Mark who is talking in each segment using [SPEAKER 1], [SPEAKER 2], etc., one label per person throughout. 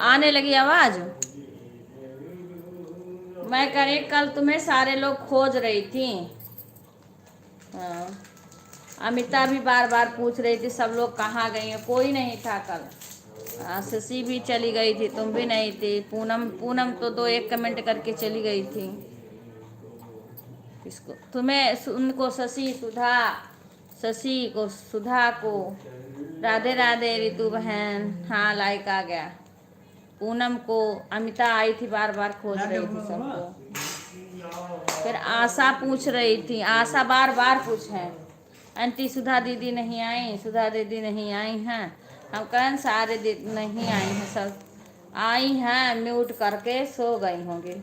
[SPEAKER 1] आने लगी आवाज। मैं करे कल तुम्हें सारे लोग खोज रही थी। हाँ, अमिता भी बार बार पूछ रही थी सब लोग कहाँ गई हैं, कोई नहीं था कल। शशि भी चली गई थी, तुम भी नहीं थी। पूनम पूनम तो दो एक कमेंट करके चली गई थी। किसको? तुम्हें, उनको, शशि सुधा, शशि को, सुधा को। राधे राधे रितु बहन। हाँ लाइक आ गया। पूनम को, अमिता आई थी बार बार खोज रही थी सबको। फिर आशा पूछ रही थी, आशा बार बार पूछे आंटी सुधा दीदी नहीं आई, सुधा दीदी नहीं आई हैं। हम कहें सारे नहीं आई हैं, सब आई हैं, म्यूट करके सो गई होंगी,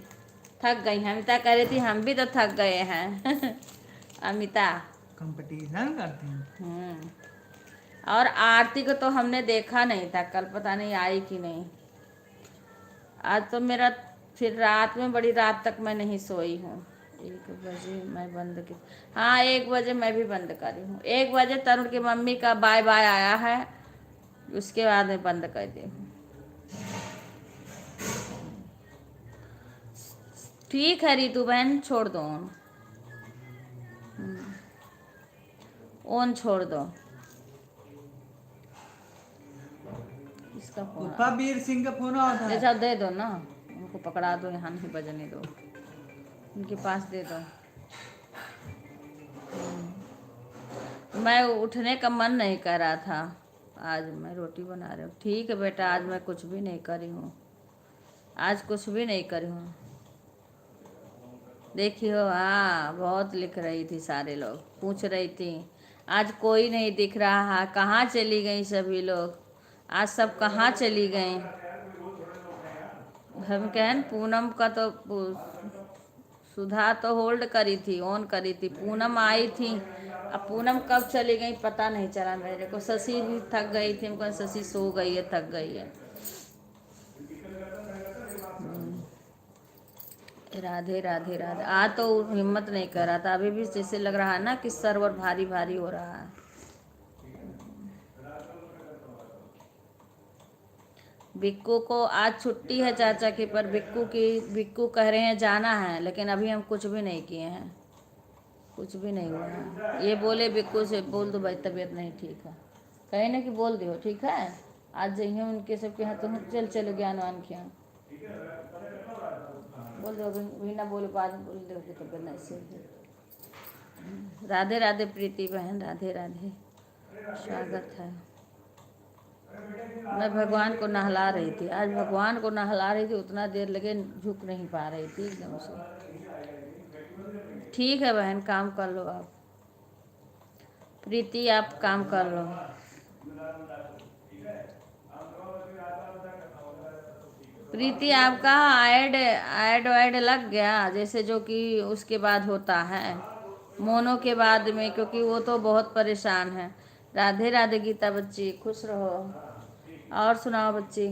[SPEAKER 1] थक गई हैं। अमिता कह रही थी हम भी तो थक गए हैं। अमिता
[SPEAKER 2] कंपटीशन करती हैं।
[SPEAKER 1] और आरती को तो हमने देखा नहीं था कल, पता नहीं आई कि नहीं। आज तो मेरा फिर रात में बड़ी रात तक मैं नहीं सोई हूँ। 1 बजे मैं बंद की। हाँ 1 बजे मैं भी बंद करी हूँ। 1 बजे तरुण की मम्मी का बाय बाय आया है, उसके बाद मैं बंद कर दी हूँ। ठीक है रितु बहन, छोड़ दो ऑन छोड़ दो। इसका फोन
[SPEAKER 2] वीर सिंह का फोन आता है।
[SPEAKER 1] अच्छा दे दो ना, उनको पकड़ा दो, यहाँ नहीं बजने दो, उनके पास दे दो। मैं उठने का मन नहीं कर रहा था, आज मैं रोटी बना रही हूँ। ठीक है बेटा, आज मैं कुछ भी नहीं करी हूँ, आज कुछ भी नहीं करी हूँ। देखियो हाँ, बहुत लिख रही थी, सारे लोग पूछ रही थी आज कोई नहीं दिख रहा है, कहाँ चली गई सभी लोग, आज सब कहाँ चली गई। हम कहें पूनम का तो सुधा तो होल्ड करी थी, ऑन करी थी, पूनम आई थी। अब पूनम कब चली गई पता नहीं चला मेरे को। शशि भी थक गई थी, हमको शशि सो गई है, थक गई है। राधे राधे राधे। आज तो हिम्मत नहीं कर रहा था, अभी भी जैसे लग रहा है ना कि सर्वर भारी भारी हो रहा है। बिक्कू को आज छुट्टी है चाचा की, पर बिक्कू कह रहे हैं जाना है, लेकिन अभी हम कुछ भी नहीं किए हैं, कुछ भी नहीं हुआ है। ये बोले बिक्कू से बोल दो भाई तबीयत नहीं ठीक है, कहे ना कि बोल दो ठीक है, आज जाइए उनके सबके यहाँ, तुम चलो ज्ञानवान के यहाँ बोल दो, अभी ना बोले बाद में बोल दो कि तबीयत नहीं सही है। राधे राधे प्रीति बहन, राधे राधे, स्वागत है। मैं भगवान को नहला रही थी, आज भगवान को नहला रही थी, उतना देर लगे झुक नहीं पा रही थी एकदम से। ठीक है बहन, काम कर लो आप। प्रीति आप काम कर लो। प्रीति आपका ऐड वैड लग गया, जैसे जो कि उसके बाद होता है मोनो के बाद में, क्योंकि वो तो बहुत परेशान है। राधे राधे गीता बच्ची, खुश रहो। और सुनाओ बच्ची।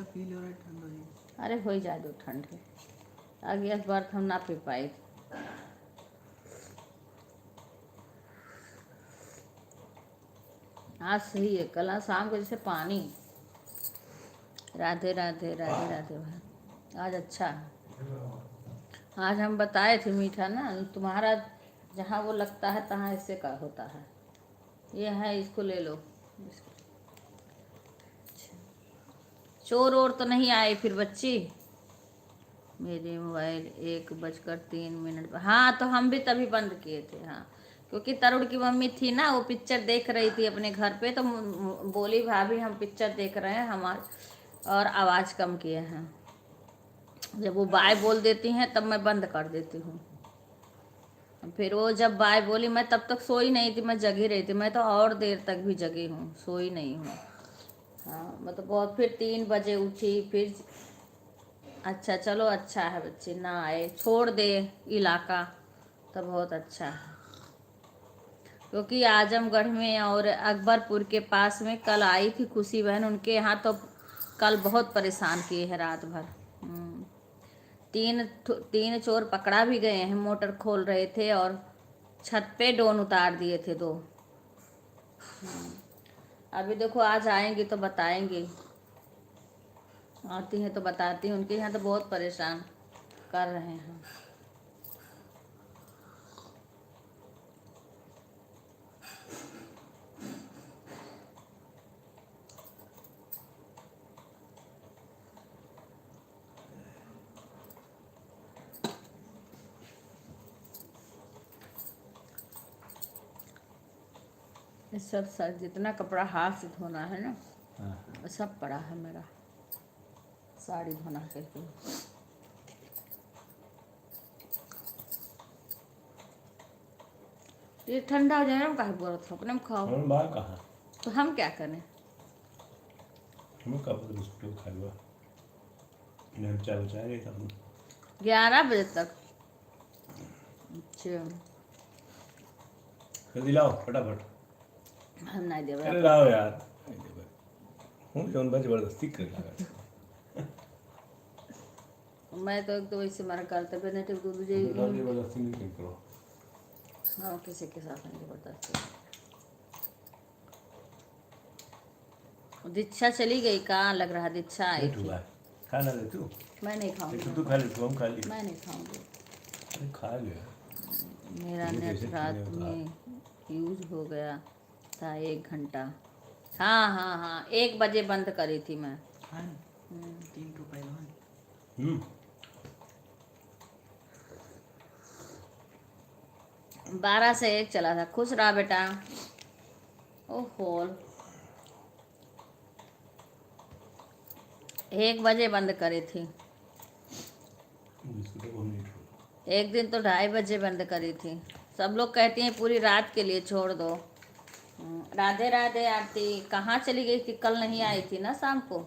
[SPEAKER 2] पी लो, ठंड हो जाएगी।
[SPEAKER 1] अरे हो ही जाए दो ठंड, आगे इस बार हम ना पी पाए। आज सही है, कल शाम को जैसे पानी। राधे राधे राधे राधे भाई, आज अच्छा है। आज हम बताए थे मीठा ना, तुम्हारा जहाँ वो लगता है तहाँ इससे का होता है। ये है, इसको ले लो। चोर और तो नहीं आए फिर बच्ची? मेरे मोबाइल 1:03 पर। हाँ तो हम भी तभी बंद किए थे। हाँ क्योंकि तरुण की मम्मी थी ना, वो पिक्चर देख रही थी अपने घर पे, तो बोली भाभी हम पिक्चर देख रहे हैं हमारे, और आवाज़ कम किए हैं। जब वो बाय बोल देती हैं तब मैं बंद कर देती हूँ। फिर वो जब बाय बोली, मैं तब तक सोई नहीं थी, मैं जगी रही थी, मैं तो और देर तक भी जगी हूँ, सोई नहीं हूँ। हाँ मतलब बहुत, फिर 3 बजे उठी फिर। अच्छा चलो, अच्छा है बच्चे ना आए, छोड़ दे इलाका तो बहुत अच्छा है। क्योंकि आजमगढ़ में और अकबरपुर के पास में कल आई थी खुशी बहन, उनके यहाँ तो कल बहुत परेशान किए हैं रात भर। तीन चोर पकड़ा भी गए हैं, मोटर खोल रहे थे और छत पे ड्रोन उतार दिए थे 2। अभी देखो आज आएंगी तो बताएंगी, आती हैं तो बताती हैं। उनके यहाँ तो बहुत परेशान कर रहे हैं। ये सब सर जितना कपड़ा हाथ से धोना है ना, वो सब पड़ा है मेरा, साड़ी धोना करके। ये ठंडा हो जाए ना, काहे बोल रहा था अपने में खाओ।
[SPEAKER 3] हम बाहर कहाँ
[SPEAKER 1] तो हम क्या करें?
[SPEAKER 3] हमें कब बिस्कुट खा लिया इन्हें चाय बचाया नहीं था हम
[SPEAKER 1] 11 बजे तक। अच्छा
[SPEAKER 3] जल्दी लाओ फटाफट
[SPEAKER 1] हम नहीं देवे।
[SPEAKER 3] अरे लाओ यार नहीं देवे हूँ जौन बा जबरदस्ती कर लगा
[SPEAKER 1] मैं तो एक तो वैसे हमारा कर्तव्य नहीं थे दूध
[SPEAKER 3] जबरदस्ती नहीं करो।
[SPEAKER 1] हाँ किसी के साथ नहीं जबरदस्ती। दीक्षा चली गई, कहाँ लग रहा दीक्षा आई
[SPEAKER 3] लेट
[SPEAKER 1] थी।
[SPEAKER 3] हुआ है खाना ले तू
[SPEAKER 1] मैं नहीं खाऊंगी,
[SPEAKER 3] तू खा ले तू हम खा लिए
[SPEAKER 1] मैं नहीं खाऊंगी।
[SPEAKER 3] अरे खा ले
[SPEAKER 1] मेरा
[SPEAKER 3] ये
[SPEAKER 1] नेट
[SPEAKER 3] कैसे
[SPEAKER 1] रात
[SPEAKER 3] खाने होता
[SPEAKER 1] में यूज हो गया था 1 घंटा। हाँ हाँ हाँ 1 बजे बंद करी थी मैं।
[SPEAKER 2] हाँ 3 रुपए हाँ।
[SPEAKER 1] 12 से 1 चला था। खुश रहा बेटा। ओहो 1 बजे बंद करी थी।
[SPEAKER 3] बिस्कुट को हम नहीं छोड़
[SPEAKER 1] एक दिन तो 2:30 बजे बंद करी थी। सब लोग कहती हैं पूरी रात के लिए छोड़ दो। राधे राधे आरती। कहाँ चली गई थी? कल नहीं आई थी ना शाम को।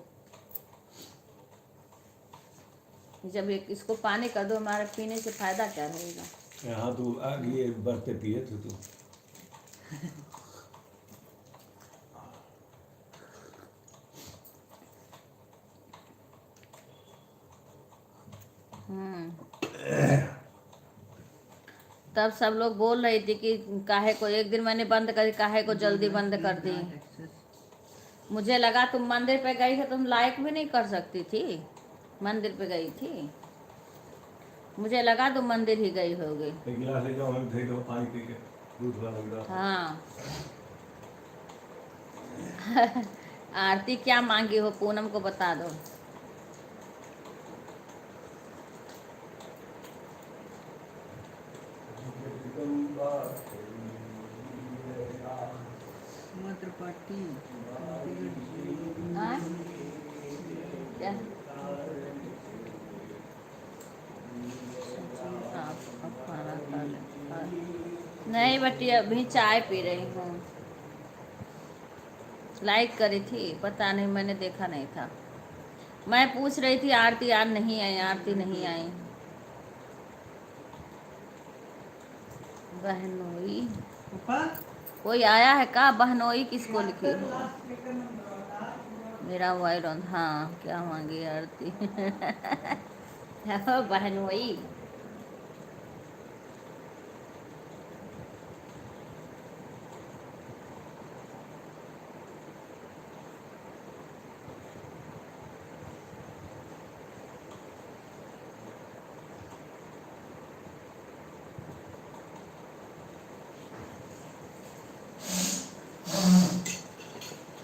[SPEAKER 1] जब एक इसको पानी कर दो, हमारे पीने से फायदा क्या रहेगा?
[SPEAKER 3] यहाँ तू आगे बर्फ पे पिए थे तू
[SPEAKER 1] तब सब लोग बोल रही थी कि काहे को एक दिन मैंने बंद करी, काहे को जल्दी बंद कर दी। मुझे लगा तुम मंदिर पे गई थी, तुम लाइक भी नहीं कर सकती थी। मंदिर पे गई थी, मुझे लगा तुम मंदिर ही गई होगी।
[SPEAKER 3] एक गिलास ले जाओ हमें दे दो पानी पी के दूध वाला गिलास
[SPEAKER 1] हाँ आरती क्या मांगी हो पूनम को बता दो।
[SPEAKER 2] मटर पट्टी
[SPEAKER 1] हाँ? क्या? आप खाना खा ले। नहीं बटी अभी चाय पी रही हूँ। लाइक करी थी, पता नहीं मैंने देखा नहीं था। मैं पूछ रही थी आरती यार नहीं आई, आरती नहीं आई। बहनोई
[SPEAKER 2] पापा
[SPEAKER 1] कोई आया है का? बहनोई किसको लिखी हो? मेरा मोबाइल ऑन। हाँ क्या मांगी आरती बहनोई।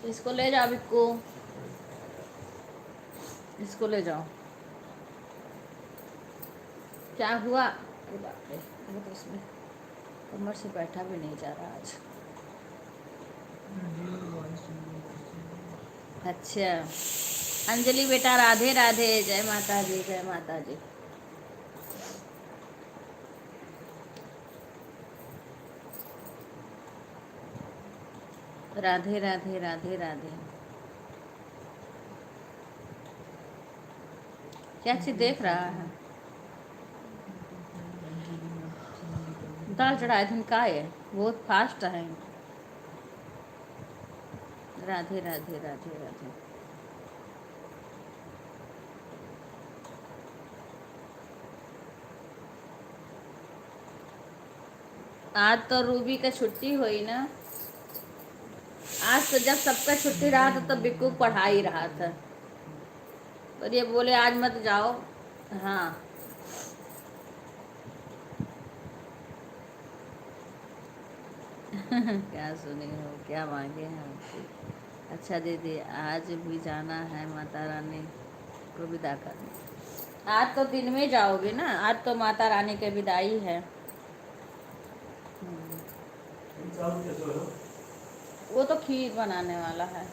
[SPEAKER 1] इसको ले जाओ बिक्कू, इसको ले जाओ। क्या हुआ? अरे बाप रे, ये तो इसमें कमर से बैठा भी नहीं जा रहा आज। अच्छा अंजलि बेटा राधे राधे। जय माता जी, जय माता जी। राधे राधे राधे राधे। क्या चीज देख रहा है? दाल चढ़ाए थे का है, बहुत फास्ट है। राधे राधे राधे राधे। आज तो रूबी का छुट्टी हुई ना। आज तो जब सबका छुट्टी रहा था तब बिक्कू पढ़ा ही रहा था, पर ये बोले आज मत जाओ। हाँ क्या सुने हो, क्या मांगे हैं आपसे। अच्छा दीदी, आज भी जाना है माता रानी को विदा करने। आज तो दिन में जाओगे ना, आज तो माता रानी की विदाई है। वो तो खीर बनाने वाला है,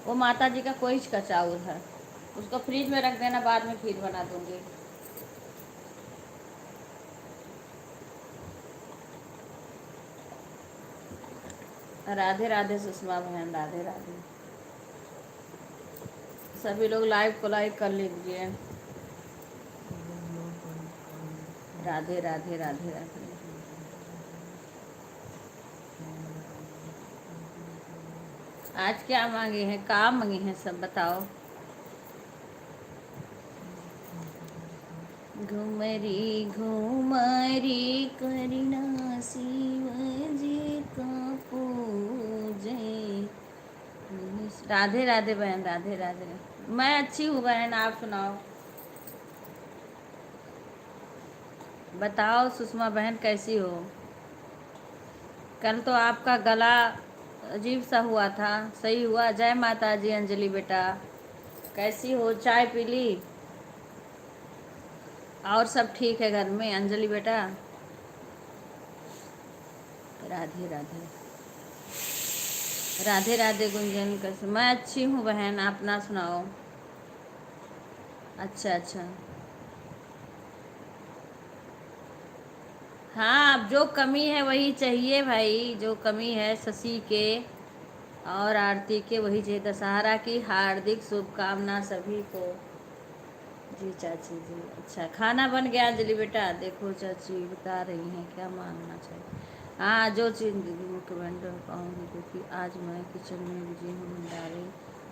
[SPEAKER 1] वो माता जी का कोई का चावल है, उसको फ्रिज में रख देना, बाद में खीर बना दूंगी। राधे राधे सुषमा बहन, राधे राधे। सभी लोग लाइव को लाइक कर लीजिए। राधे राधे राधे राधे। आज क्या मांगे हैं, काम मांगे हैं, सब बताओ। घुमरी घुमरी करिना शिव जी का पूजे। राधे राधे बहन, राधे राधे। मैं अच्छी हूँ बहन, आप सुनाओ। बताओ सुषमा बहन कैसी हो। कल तो आपका गला अजीब सा हुआ था, सही हुआ। जय माता जी। अंजलि बेटा कैसी हो, चाय पी ली? और सब ठीक है घर में अंजलि बेटा? राधे राधे। राधे राधे गुंजन, कैसे? मैं अच्छी हूँ बहन, आप ना सुनाओ। अच्छा अच्छा। हाँ, अब जो कमी है वही चाहिए भाई, जो कमी है शशि के और आरती के वही चाहिए। दशहरा की हार्दिक शुभकामना सभी को। जी चाची जी। अच्छा, खाना बन गया अंजलि बेटा? देखो चाची बता रही हैं क्या मांगना चाहिए। हाँ, जो चीज़ दीदी मैं कमेंट कर पाऊँगी, क्योंकि आज मैं किचन में बिजी हूँ। भंडारे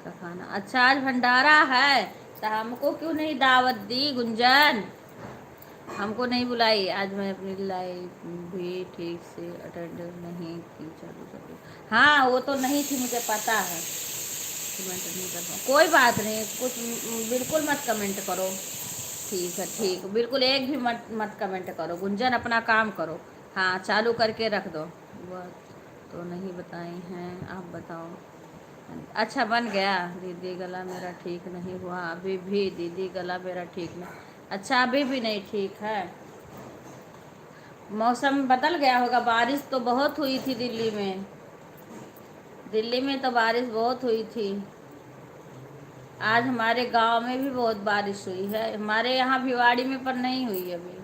[SPEAKER 1] का खाना, अच्छा आज भंडारा है तो हमको क्यों नहीं दावत दी गुंजन? हमको नहीं बुलाई आज। मैं अपनी लाइफ भी ठीक से अटेंड नहीं की, चालू कर दी। हाँ वो तो नहीं थी, मुझे पता है। कमेंट नहीं कर पाऊँ, कोई बात नहीं, कुछ बिल्कुल मत कमेंट करो। ठीक है, ठीक, बिल्कुल एक भी मत मत कमेंट करो गुंजन, अपना काम करो। हाँ चालू करके रख दो। वह तो नहीं बताई हैं, आप बताओ। अच्छा बन गया दीदी, गला मेरा ठीक नहीं हुआ अभी भी दीदी, गला मेरा ठीक नहीं। अच्छा अभी भी नहीं ठीक है? मौसम बदल गया होगा, बारिश तो बहुत हुई थी दिल्ली में। दिल्ली में तो बारिश बहुत हुई थी। आज हमारे गांव में भी बहुत बारिश हुई है, हमारे यहाँ भिवाड़ी में पर नहीं हुई अभी।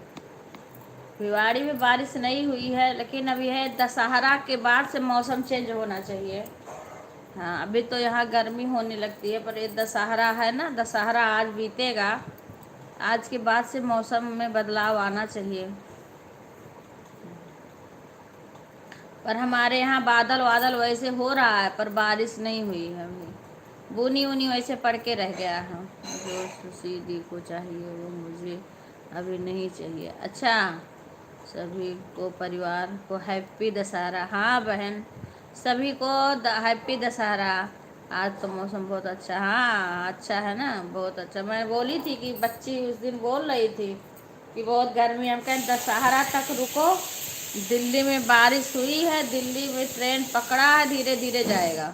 [SPEAKER 1] भिवाड़ी में बारिश नहीं हुई है, लेकिन अभी है दशहरा के बाद से मौसम चेंज होना चाहिए। हाँ अभी तो यहाँ गर्मी होने लगती है, पर ये दशहरा है ना, दशहरा आज बीतेगा, आज के बाद से मौसम में बदलाव आना चाहिए। पर हमारे यहाँ बादल वादल वैसे हो रहा है, पर बारिश नहीं हुई है अभी। बुनी उनी वैसे पड़ के रह गया है। जो सुशी दी को चाहिए वो मुझे अभी नहीं चाहिए। अच्छा, सभी को परिवार को हैप्पी दशहरा। हाँ बहन, सभी को हैप्पी दशहरा। आज तो मौसम बहुत अच्छा, हाँ अच्छा है ना, बहुत अच्छा। मैं बोली थी कि बच्ची उस दिन बोल रही थी कि बहुत गर्मी, हम कहें दशहरा तक रुको। दिल्ली में बारिश हुई है, दिल्ली में ट्रेन पकड़ा है, धीरे धीरे जाएगा।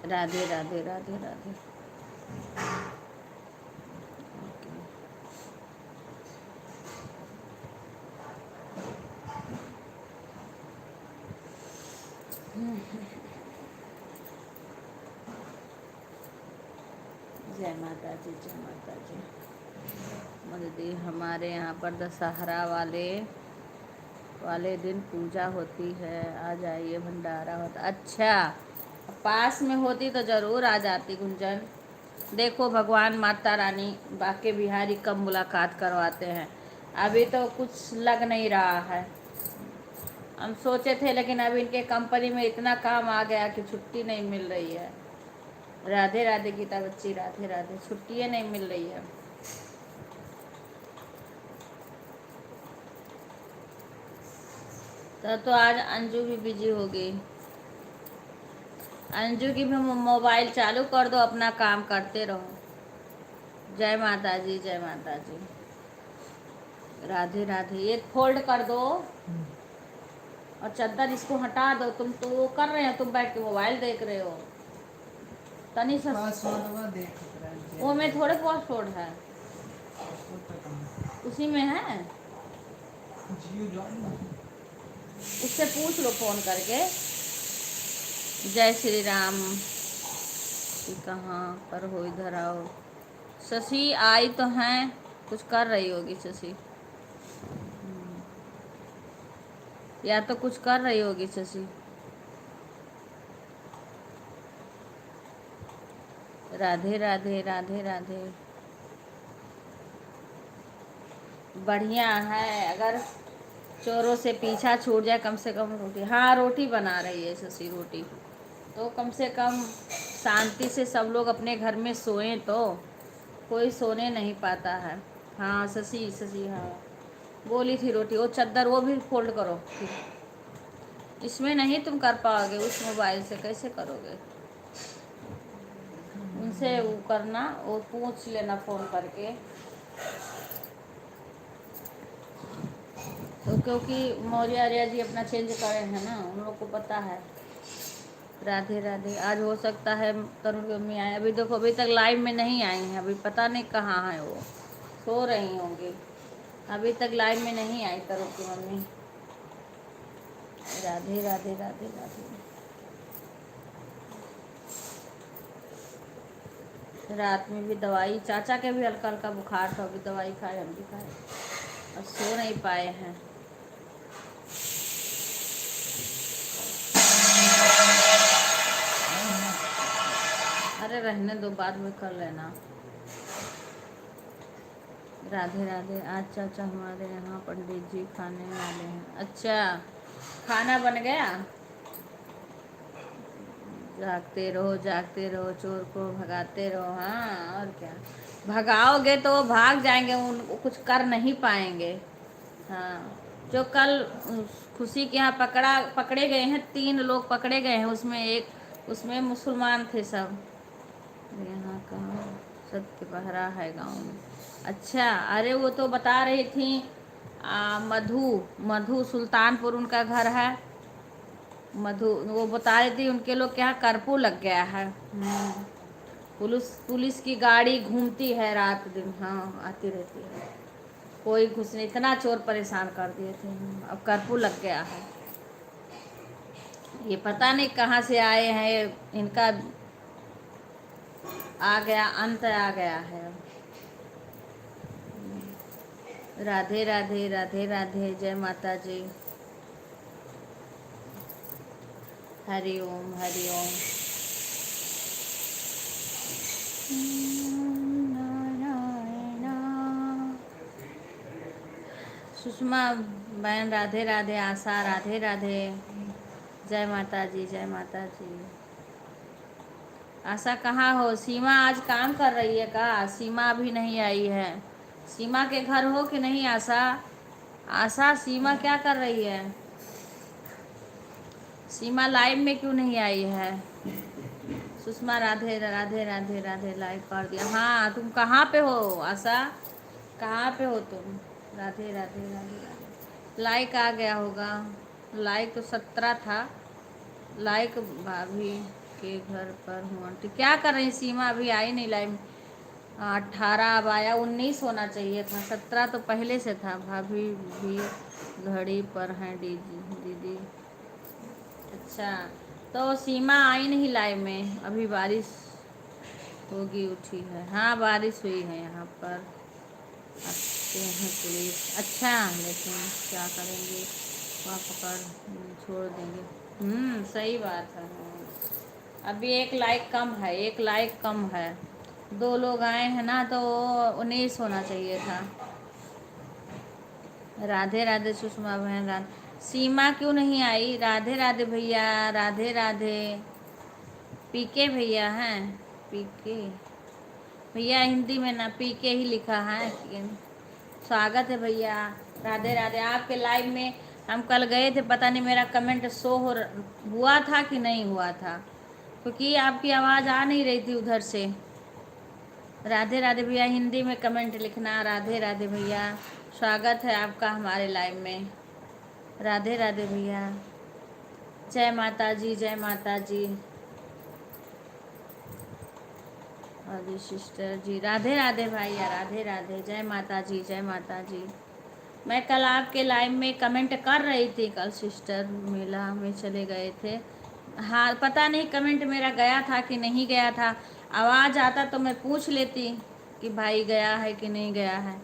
[SPEAKER 1] राधे राधे राधे राधे। जय माता जी, जय माता जी। मोदी हमारे यहाँ पर दशहरा वाले दिन पूजा होती है, आ जाइए, भंडारा होता। अच्छा, पास में होती तो ज़रूर आ जाती गुंजन। देखो भगवान माता रानी बाके बिहारी कब मुलाकात करवाते हैं। अभी तो कुछ लग नहीं रहा है, हम सोचे थे, लेकिन अभी इनके कंपनी में इतना काम आ गया कि छुट्टी नहीं मिल रही है। राधे राधे गीता बच्ची, राधे राधे। छुट्टियाँ नहीं मिल रही है। तो आज अंजू भी बिजी हो गई। अंजू की भी मोबाइल चालू कर दो, अपना काम करते रहो। जय माता जी, जय माता जी, राधे राधे। ये फोल्ड कर दो और चादर इसको हटा दो। तुम तो वो कर रहे हो, तुम बैठ के मोबाइल देख रहे हो। तनी सा
[SPEAKER 2] पासवर्डवा देख रहे
[SPEAKER 1] वो में थोड़े पासवर्ड है, उसी में है।
[SPEAKER 2] जियो जॉइन
[SPEAKER 1] उससे पूछ लो फोन करके। जय श्री राम। कि कहाँ पर हो, इधर आओ। शशि आई तो हैं, कुछ कर रही होगी शशि, या तो कुछ कर रही होगी शशि। राधे राधे, राधे राधे। बढ़िया है, अगर चोरों से पीछा छूट जाए, कम से कम रोटी। हाँ, रोटी बना रही है शशि, रोटी। तो कम से कम शांति से सब लोग अपने घर में सोएं, तो कोई सोने नहीं पाता है। हाँ शशि, शशि हाँ बोली थी रोटी। वो चादर वो भी फोल्ड करो फिर। इसमें नहीं तुम कर पाओगे, उस मोबाइल से कैसे करोगे। उनसे वो करना, वो पूछ लेना फ़ोन करके। तो क्योंकि मौर्य आर्या जी अपना चेंज करे हैं ना, उन लोग को पता है। राधे राधे। आज हो सकता है तरुण की मम्मी आए। अभी देखो, अभी तक लाइव में नहीं आई हैं, अभी पता नहीं कहाँ हैं वो, सो रही होंगी। अभी तक लाइव में नहीं आई तरुण की मम्मी। राधे राधे, राधे राधे। रात में भी दवाई, चाचा के भी हल्का हल्का बुखार था, अभी दवाई खाए, हम भी खाए, और सो नहीं पाए हैं। अरे रहने दो, बाद में कर लेना। राधे राधे। आज चाचा हमारे यहाँ पंडित जी खाने वाले हैं। अच्छा, खाना बन गया। जागते रहो, जागते रहो, चोर को भगाते रहो। हाँ, और क्या, भगाओगे तो वो भाग जाएंगे, उन कुछ कर नहीं पाएंगे। हाँ, जो कल खुशी के यहाँ पकड़े गए हैं, 3 लोग पकड़े गए हैं, उसमें मुसलमान थे सब। यहाँ का सत्य पहरा है गांव में। अच्छा, अरे वो तो बता रही थी मधु, मधु सुल्तानपुर उनका घर है। मधु वो बता रही थी, उनके लोग के यहाँ कर्फ्यू लग गया है। पुलिस की गाड़ी घूमती है रात दिन, हाँ आती रहती है। कोई घुस नहीं, इतना चोर परेशान कर दिए थे, अब कर्फ्यू लग गया है। ये पता नहीं कहाँ से आए हैं, इनका आ गया, अंत आ गया है। राधे राधे, राधे राधे, जय माता जी। हरि ओम, हरि ओम। नारायणा। सुषमा बहन राधे राधे। आशा राधे राधे, जय माता जी, जय माता जी। आशा कहाँ हो? सीमा आज काम कर रही है का? सीमा अभी नहीं आई है। सीमा के घर हो कि नहीं आशा? आशा, सीमा क्या कर रही है? सीमा लाइव में क्यों नहीं आई है? सुषमा राधे राधे, राधे राधे, लाइव कर दिया। हाँ, तुम कहाँ पे हो आशा? कहाँ पे हो तुम? राधे राधे, राधे राधे। लाइक आ गया होगा। लाइक तो 17 था। लाइक भाभी के घर पर हूँ आंटी। क्या कर रही सीमा? अभी आई नहीं लाइव। 18 अब आया, 19 होना चाहिए था, 17 तो पहले से था। भाभी भी घड़ी पर हैं दीदी। अच्छा, तो सीमा आई नहीं लाइव में, अभी बारिश होगी, उठी है। हाँ, बारिश हुई है यहाँ पर। आते हैं पुलिस। अच्छा, लेकिन क्या करेंगे, वहाँ पकड़ छोड़ देंगे। सही बात है। अभी 1 लाइक कम है, 1 लाइक कम है। 2 लोग आए हैं ना, तो 19 होना चाहिए था। राधे राधे सुषमा बहन। राधे। सीमा क्यों नहीं आई? राधे राधे भैया, राधे राधे। पीके भैया हैं, पीके भैया हिंदी में ना पीके ही लिखा है। स्वागत है भैया। राधे राधे। आपके लाइव में हम कल गए थे, पता नहीं मेरा कमेंट हुआ था कि नहीं हुआ था, क्योंकि आपकी आवाज़ आ नहीं रही थी उधर से। राधे राधे भैया, हिंदी में कमेंट लिखना। राधे राधे भैया, स्वागत है आपका हमारे लाइव में। राधे राधे भैया, जय माता जी, जय माता जी। अरे सिस्टर जी, राधे राधे भैया, राधे राधे, जय माता जी, जय माता जी। मैं कल आपके लाइव में कमेंट कर रही थी, कल सिस्टर मेला में चले गए थे। हाँ, पता नहीं कमेंट मेरा गया था कि नहीं गया था। आवाज़ आता तो मैं पूछ लेती कि भाई गया है कि नहीं गया है।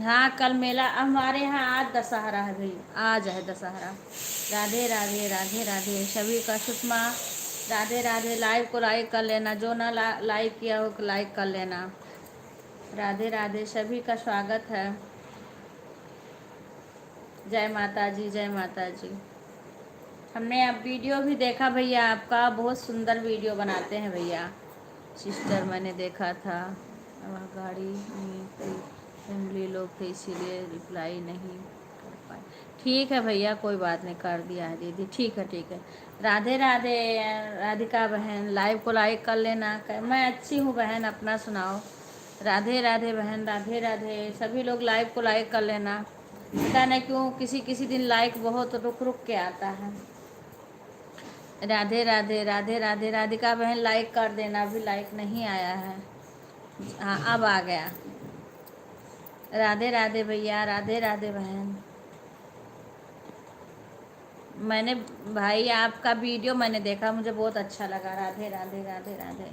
[SPEAKER 1] हाँ, कल मेला हमारे यहाँ आज दशहरा है भाई, आज है दशहरा। राधे राधे, राधे राधे सभी का। सुषमा, राधे राधे। लाइव को लाइक कर लेना, जो ना लाइक किया हो लाइक कर लेना। राधे राधे, सभी का स्वागत है। जय माता जी, जय माता जी। हमने अब वीडियो भी देखा भैया आपका, बहुत सुंदर वीडियो बनाते हैं भैया सिस्टर, मैंने देखा था। गाड़ी में कोई फैमिली लोग थे इसीलिए रिप्लाई नहीं कर पाए। ठीक है भैया, कोई बात नहीं, कर दिया है दीदी, ठीक है ठीक है। राधे राधे राधिका बहन, लाइव को लाइक कर लेना। मैं अच्छी हूँ बहन, अपना सुनाओ। राधे राधे बहन, राधे राधे। सभी लोग लाइव को लाइक कर लेना। पता नहीं क्यों किसी किसी दिन लाइक बहुत रुक रुक के आता है। राधे राधे, राधे राधे। राधिका बहन लाइक कर देना, अभी लाइक नहीं आया है। हाँ, अब आ गया। राधे राधे भैया, राधे राधे बहन। मैंने भाई आपका वीडियो मैंने देखा, मुझे बहुत अच्छा लगा। राधे राधे, राधे राधे।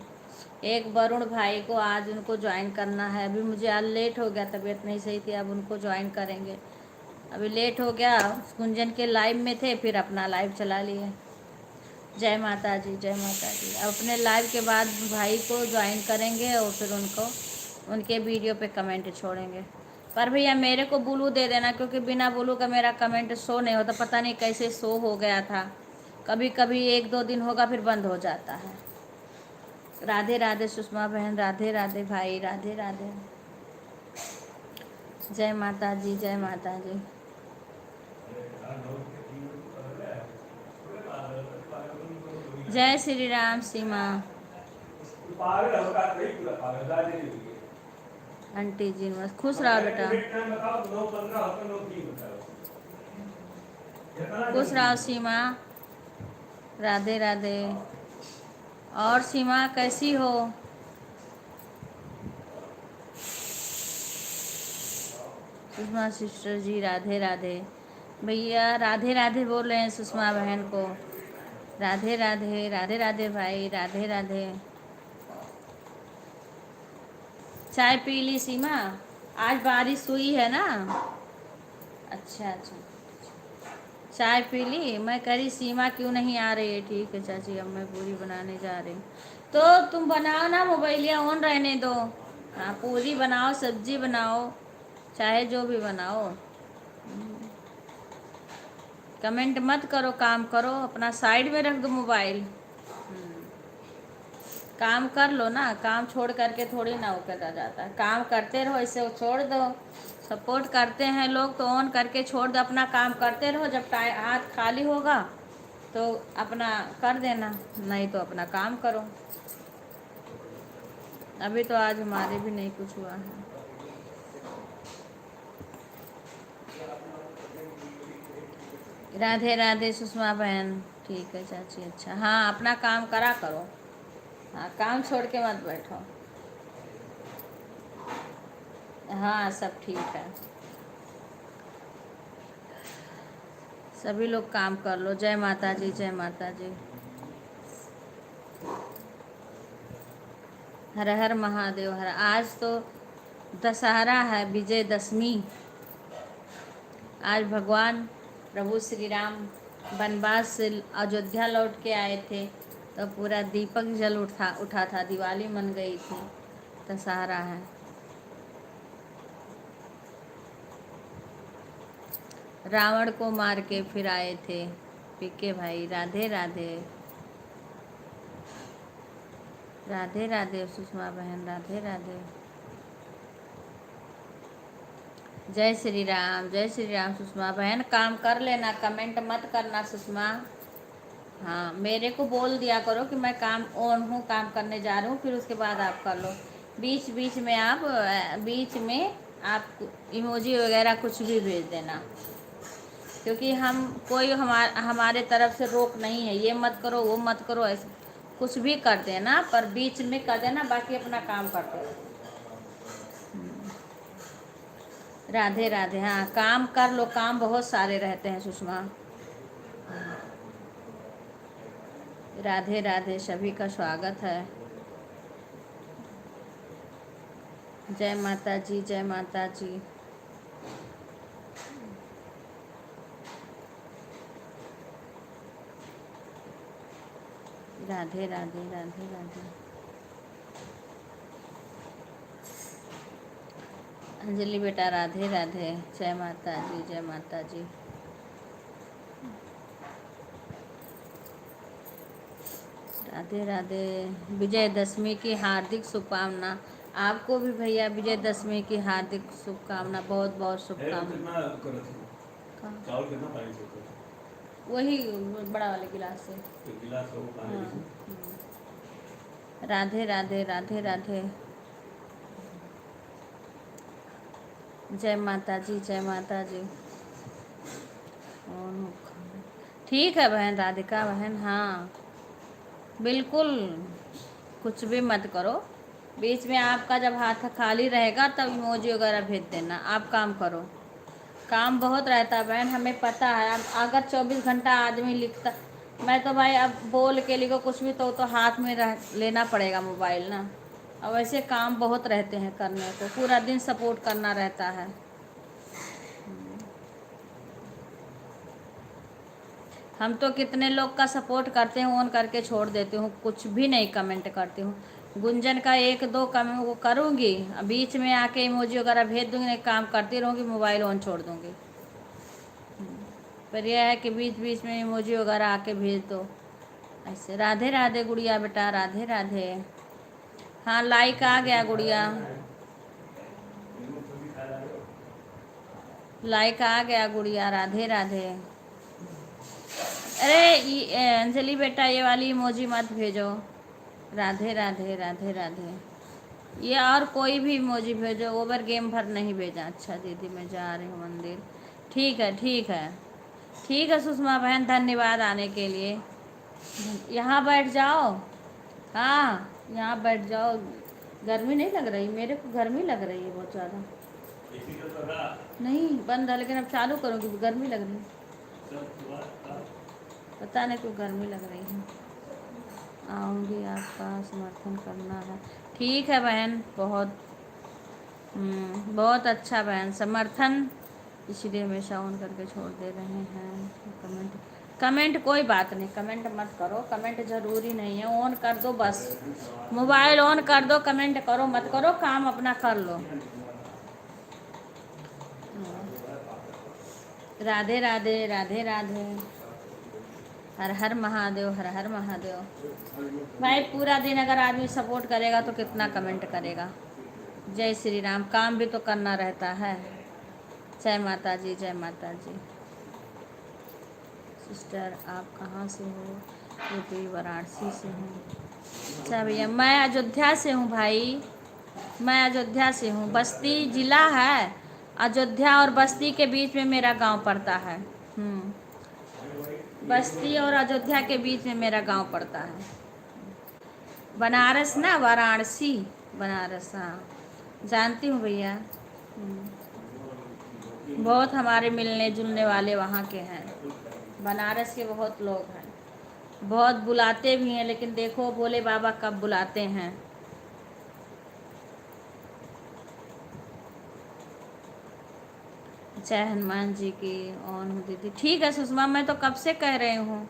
[SPEAKER 1] एक वरुण भाई को आज उनको ज्वाइन करना है। अभी मुझे आज लेट हो गया, तबीयत नहीं सही थी, अब उनको ज्वाइन करेंगे। अभी लेट हो गया, कुंजन के लाइव में थे, फिर अपना लाइव चला लिए। जय माता जी, जय माता जी। अपने लाइव के बाद भाई को ज्वाइन करेंगे और फिर उनके वीडियो पे कमेंट छोड़ेंगे। पर भैया मेरे को ब्लू दे देना, क्योंकि बिना ब्लू का मेरा कमेंट शो नहीं होता। पता नहीं कैसे शो हो गया था, कभी कभी 1-2 दिन होगा फिर बंद हो जाता है। राधे राधे सुषमा बहन, राधे राधे भाई, राधे राधे। जय माता जी, जय माता जी। जय श्री राम। सीमा आंटी जी मस्त, खुश रहो बेटा, खुश रहो सीमा। राधे राधे। और सीमा कैसी हो? सुषमा सिस्टर जी, राधे राधे भैया, राधे राधे बोल रहे हैं सुषमा बहन को। राधे राधे, राधे राधे भाई, राधे राधे। चाय पी ली सीमा? आज बारिश हुई है ना? अच्छा अच्छा, चाय पी ली। मैं कह रही सीमा क्यों नहीं आ रही है। ठीक है चाची, अब मैं पूरी बनाने जा रही हूँ। तो तुम बनाओ ना, मोबाइलिया ऑन रहने दो। हाँ, पूरी बनाओ, सब्जी बनाओ, चाहे जो भी बनाओ। कमेंट मत करो, काम करो। अपना साइड में रख दो मोबाइल। काम कर लो ना, काम छोड़ करके थोड़ी ना वो करा जाता है। काम करते रहो, इसे छोड़ दो। सपोर्ट करते हैं लोग तो ऑन करके छोड़ दो, अपना काम करते रहो। जब हाथ खाली होगा तो अपना कर देना, नहीं तो अपना काम करो। अभी तो आज हमारे भी नहीं कुछ हुआ है। राधे राधे सुषमा बहन। ठीक है चाची, अच्छा हाँ, अपना काम करा करो। हाँ, काम छोड़ के मत बैठो। हाँ, सब ठीक है। सभी लोग काम कर लो। जय माता जी, जय माता जी। हर हर महादेव हर। आज तो दशहरा है, विजयदशमी। आज भगवान प्रभु श्री राम वनवास से अयोध्या लौट के आए थे, तो पूरा दीपक जल उठा था, दिवाली मन गई थी। दशहरा है। रावण को मार के फिर आए थे पीके भाई। राधे राधे, राधे राधे सुषमा बहन, राधे राधे। जय श्री राम सुषमा बहन। काम कर लेना, कमेंट मत करना सुषमा। हाँ, मेरे को बोल दिया करो कि मैं काम ऑन हूँ, काम करने जा रही हूँ, फिर उसके बाद आप कर लो। बीच बीच में आप इमोजी वगैरह कुछ भी भेज देना, क्योंकि हम कोई हमारे तरफ से रोक नहीं है, ये मत करो वो मत करो, ऐसे कुछ भी कर देना, पर बीच में कर देना, बाकी अपना काम करते रहो। राधे राधे। हाँ, काम कर लो, काम बहुत सारे रहते हैं सुषमा। राधे राधे, सभी का स्वागत है। जय माता जी, जय माता जी। राधे राधे, राधे राधे। अंजलि बेटा राधे राधे, जय माता जी, जय माता जी। राधे राधे। विजयदशमी की हार्दिक शुभकामना। आपको भी भैया विजयदशमी की हार्दिक शुभकामना, बहुत बहुत शुभकामना।
[SPEAKER 3] चावल कितना पानी से?
[SPEAKER 1] वही बड़ा वाले गिलास से।
[SPEAKER 3] गिलास हो पानी।
[SPEAKER 1] राधे राधे, राधे राधे। जय माता जी, जय माता जी। ठीक है बहन राधिका बहन। हाँ बिल्कुल, कुछ भी मत करो। बीच में आपका जब हाथ खाली रहेगा तब इमोजी वगैरह भेज देना, आप काम करो। काम बहुत रहता है बहन, हमें पता है। अब अगर 24 घंटा आदमी लिखता, मैं तो भाई अब बोल के लिखो कुछ भी तो हाथ में लेना पड़ेगा मोबाइल ना। अब ऐसे काम बहुत रहते हैं करने को, पूरा दिन सपोर्ट करना रहता है। हम तो कितने लोग का सपोर्ट करते हैं, ऑन करके छोड़ देती हूँ, कुछ भी नहीं कमेंट करती हूँ। गुंजन का 1-2 कमेंट वो करूँगी, बीच में आके इमोजी वगैरह भेज दूँगी, नहीं काम करती रहूँगी, मोबाइल ऑन छोड़ दूँगी। पर यह है कि बीच बीच में इमोजी वगैरह आके भेज दो ऐसे। राधे राधे गुड़िया बेटा, राधे राधे। हाँ, लाइक आ गया गुड़िया, लाइक आ गया गुड़िया, राधे राधे। अरे अंजलि बेटा ये वाली इमोजी मत भेजो। राधे राधे, राधे राधे। ये और कोई भी इमोजी भेजो, ओवर गेम भर नहीं भेजा। अच्छा दीदी मैं जा रही हूँ मंदिर। ठीक है, ठीक है, ठीक है सुषमा बहन, धन्यवाद आने के लिए। यहाँ बैठ जाओ। हाँ, यहाँ बैठ जाओ। गर्मी नहीं लग रही? मेरे को गर्मी लग रही है बहुत ज़्यादा। नहीं बंद है, लेकिन अब चालू करूँगी, गर्मी लग रही है। पता नहीं क्यों गर्मी लग रही है। आऊँगी, आपका समर्थन करना है। ठीक है बहन, बहुत अच्छा बहन, समर्थन इसलिए हमेशा ऑन करके छोड़ दे रहे हैं। कमेंट कोई बात नहीं, कमेंट मत करो, कमेंट ज़रूरी नहीं है, ऑन कर दो बस। मोबाइल ऑन कर दो, कमेंट करो मत करो, काम अपना कर लो। राधे राधे, राधे राधे। हर हर महादेव, हर हर महादेव। भाई पूरा दिन अगर आदमी सपोर्ट करेगा तो कितना कमेंट करेगा। जय श्री राम, काम भी तो करना रहता है। जय माता जी, जय माता जी। सिस्टर आप कहाँ से हो? यूपी वाराणसी से हूँ। अच्छा भैया, मैं अयोध्या से हूँ भाई, मैं अयोध्या से हूँ। बस्ती जिला है, अयोध्या और बस्ती के बीच में मेरा गांव पड़ता है। बस्ती और अयोध्या के बीच में मेरा गांव पड़ता है। बनारस ना, वाराणसी, बनारस। हाँ जानती हूँ भैया। बहुत हमारे मिलने जुलने वाले वहाँ के हैं, बनारस के बहुत लोग हैं, बहुत बुलाते भी हैं, लेकिन देखो भोले बाबा कब बुलाते हैं। जय हनुमान जी की। ऑन हूँ दीदी। ठीक है सुषमा, मैं तो कब से कह रही हूँ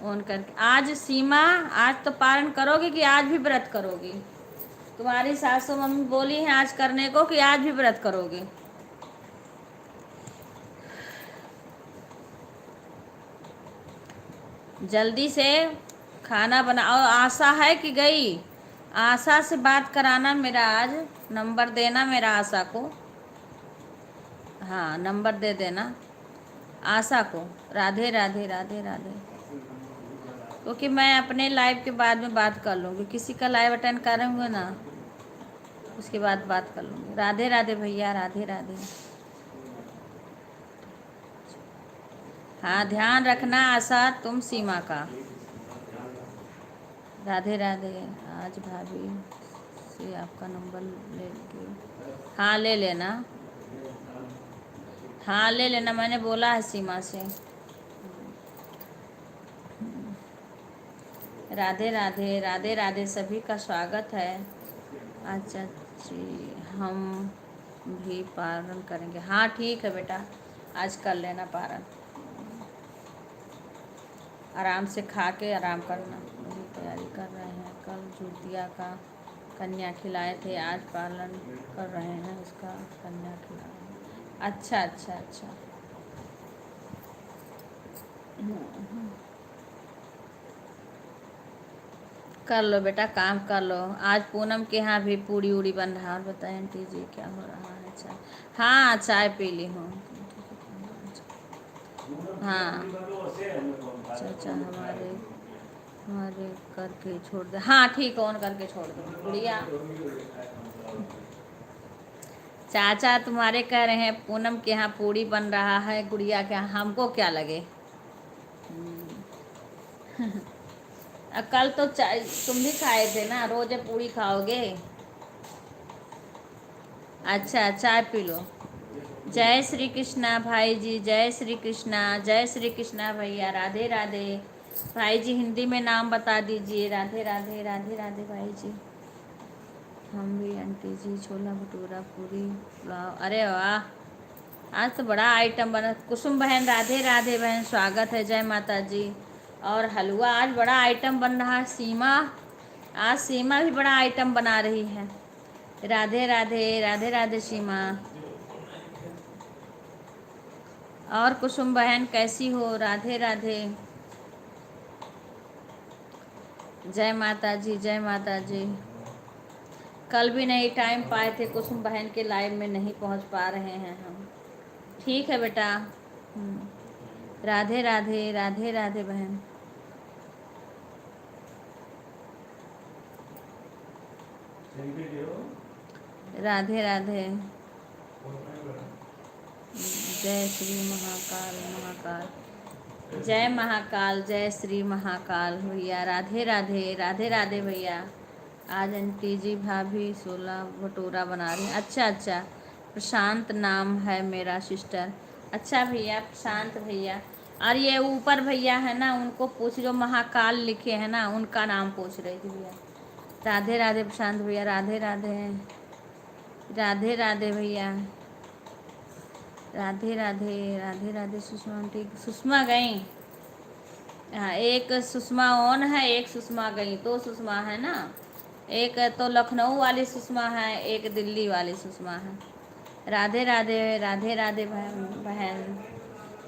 [SPEAKER 1] ऑन करके। आज सीमा, आज तो पारण करोगी कि आज भी व्रत करोगी? तुम्हारी सासू मम्मी बोली है आज करने को कि आज भी व्रत करोगी? जल्दी से खाना बनाओ। आशा है कि गई? आशा से बात कराना मेरा, आज नंबर देना मेरा आशा को। हाँ नंबर दे देना आशा को। राधे राधे राधे राधे। क्योंकि मैं अपने लाइव के बाद में बात कर लूँगी, किसी का लाइव अटेंड करूँगी ना उसके बाद बात कर लूँगी। राधे राधे भैया, राधे राधे। हाँ ध्यान रखना आशा तुम सीमा का। राधे राधे। आज भाभी से आपका नंबर लेके, हाँ ले लेना, हाँ ले लेना, मैंने बोला है सीमा से। राधे राधे राधे राधे, सभी का स्वागत है। अच्छा जी, हम भी पारण करेंगे। हाँ ठीक है बेटा, आज कर लेना पारण, आराम से खा के आराम करना। वही तैयारी कर रहे हैं, कल जुतिया का कन्या खिलाए थे, आज पालन कर रहे हैं उसका कन्या खिला रहे हैं। अच्छा अच्छा अच्छा। कर लो बेटा, काम कर लो। आज पूनम के यहाँ भी पूड़ी उड़ी बन रहा है। और बताएं आंटी जी क्या हो रहा है? चाय, हाँ चाय पी ली हूँ। हाँ चाचा हमारे हमारे करके छोड़ दे। हाँ ठीक है, ऑन करके छोड़ दो गुड़िया। चाचा तुम्हारे कह रहे हैं पूनम के यहाँ पूड़ी बन रहा है, गुड़िया के यहाँ, हमको क्या लगे। कल तो चाय तुम भी खाए थे ना, रोज पूड़ी खाओगे। अच्छा चाय पी लो। जय श्री कृष्णा भाई जी, जय श्री कृष्णा, जय श्री कृष्णा भैया, राधे राधे। भाई जी हिंदी में नाम बता दीजिए। राधे राधे राधे राधे भाई जी। हम भी आंटी जी छोला भटूरा पूरी पुलाव। अरे वाह, आज तो बड़ा आइटम बना। कुसुम बहन राधे राधे बहन, स्वागत है, जय माता जी। और हलवा आज बड़ा आइटम बन रहा है। सीमा, आज सीमा भी बड़ा आइटम बना रही है। राधे राधे राधे राधे सीमा। और कुसुम बहन कैसी हो? राधे राधे, जय माता जी, जय माता जी। कल भी नहीं टाइम पाए थे, कुसुम बहन के लाइव में नहीं पहुंच पा रहे हैं हम। ठीक है बेटा। राधे राधे राधे राधे बहन। राधे राधे। जय श्री महाकाल महाकाल, जय महाकाल, जय श्री महाकाल भैया। राधे राधे राधे राधे भैया। आज आंटी जी भाभी छोला भटूरा बना रही हैं। अच्छा अच्छा, प्रशांत नाम है मेरा सिस्टर। अच्छा भैया प्रशांत भैया। और ये ऊपर भैया है ना, उनको पूछ, जो महाकाल लिखे हैं ना उनका नाम पूछ रही थी भैया। राधे राधे प्रशांत भैया, राधे राधे राधे राधे भैया, राधे राधे राधे राधे। सुषमा आंटी, सुषमा गई। हाँ एक सुषमा ऑन है, एक सुषमा गई, दो सुषमा है ना। एक तो लखनऊ वाली सुषमा है, एक दिल्ली वाली सुषमा है। राधे राधे राधे राधे बहन।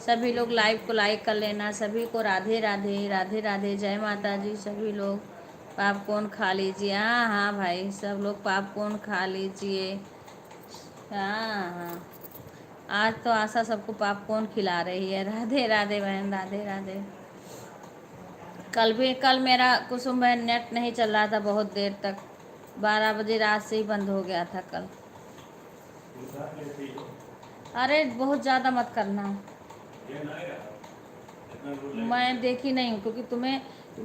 [SPEAKER 1] सभी लोग लाइव को लाइक कर लेना, सभी को राधे राधे राधे राधे, जय माता जी। सभी लोग पॉपकॉर्न खा लीजिए। हाँ हाँ भाई, सब लोग पॉपकॉर्न खा लीजिए। हाँ हाँ, आज तो आशा सबको पॉपकॉर्न खिला रही है। राधे राधे बहन, राधे राधे। कल मेरा कुसुम बहन नेट नहीं चल रहा था बहुत देर तक, 12 बजे रात से ही बंद हो गया था कल। अरे बहुत ज़्यादा मत करना, मैं देखी नहीं हूँ, क्योंकि तुम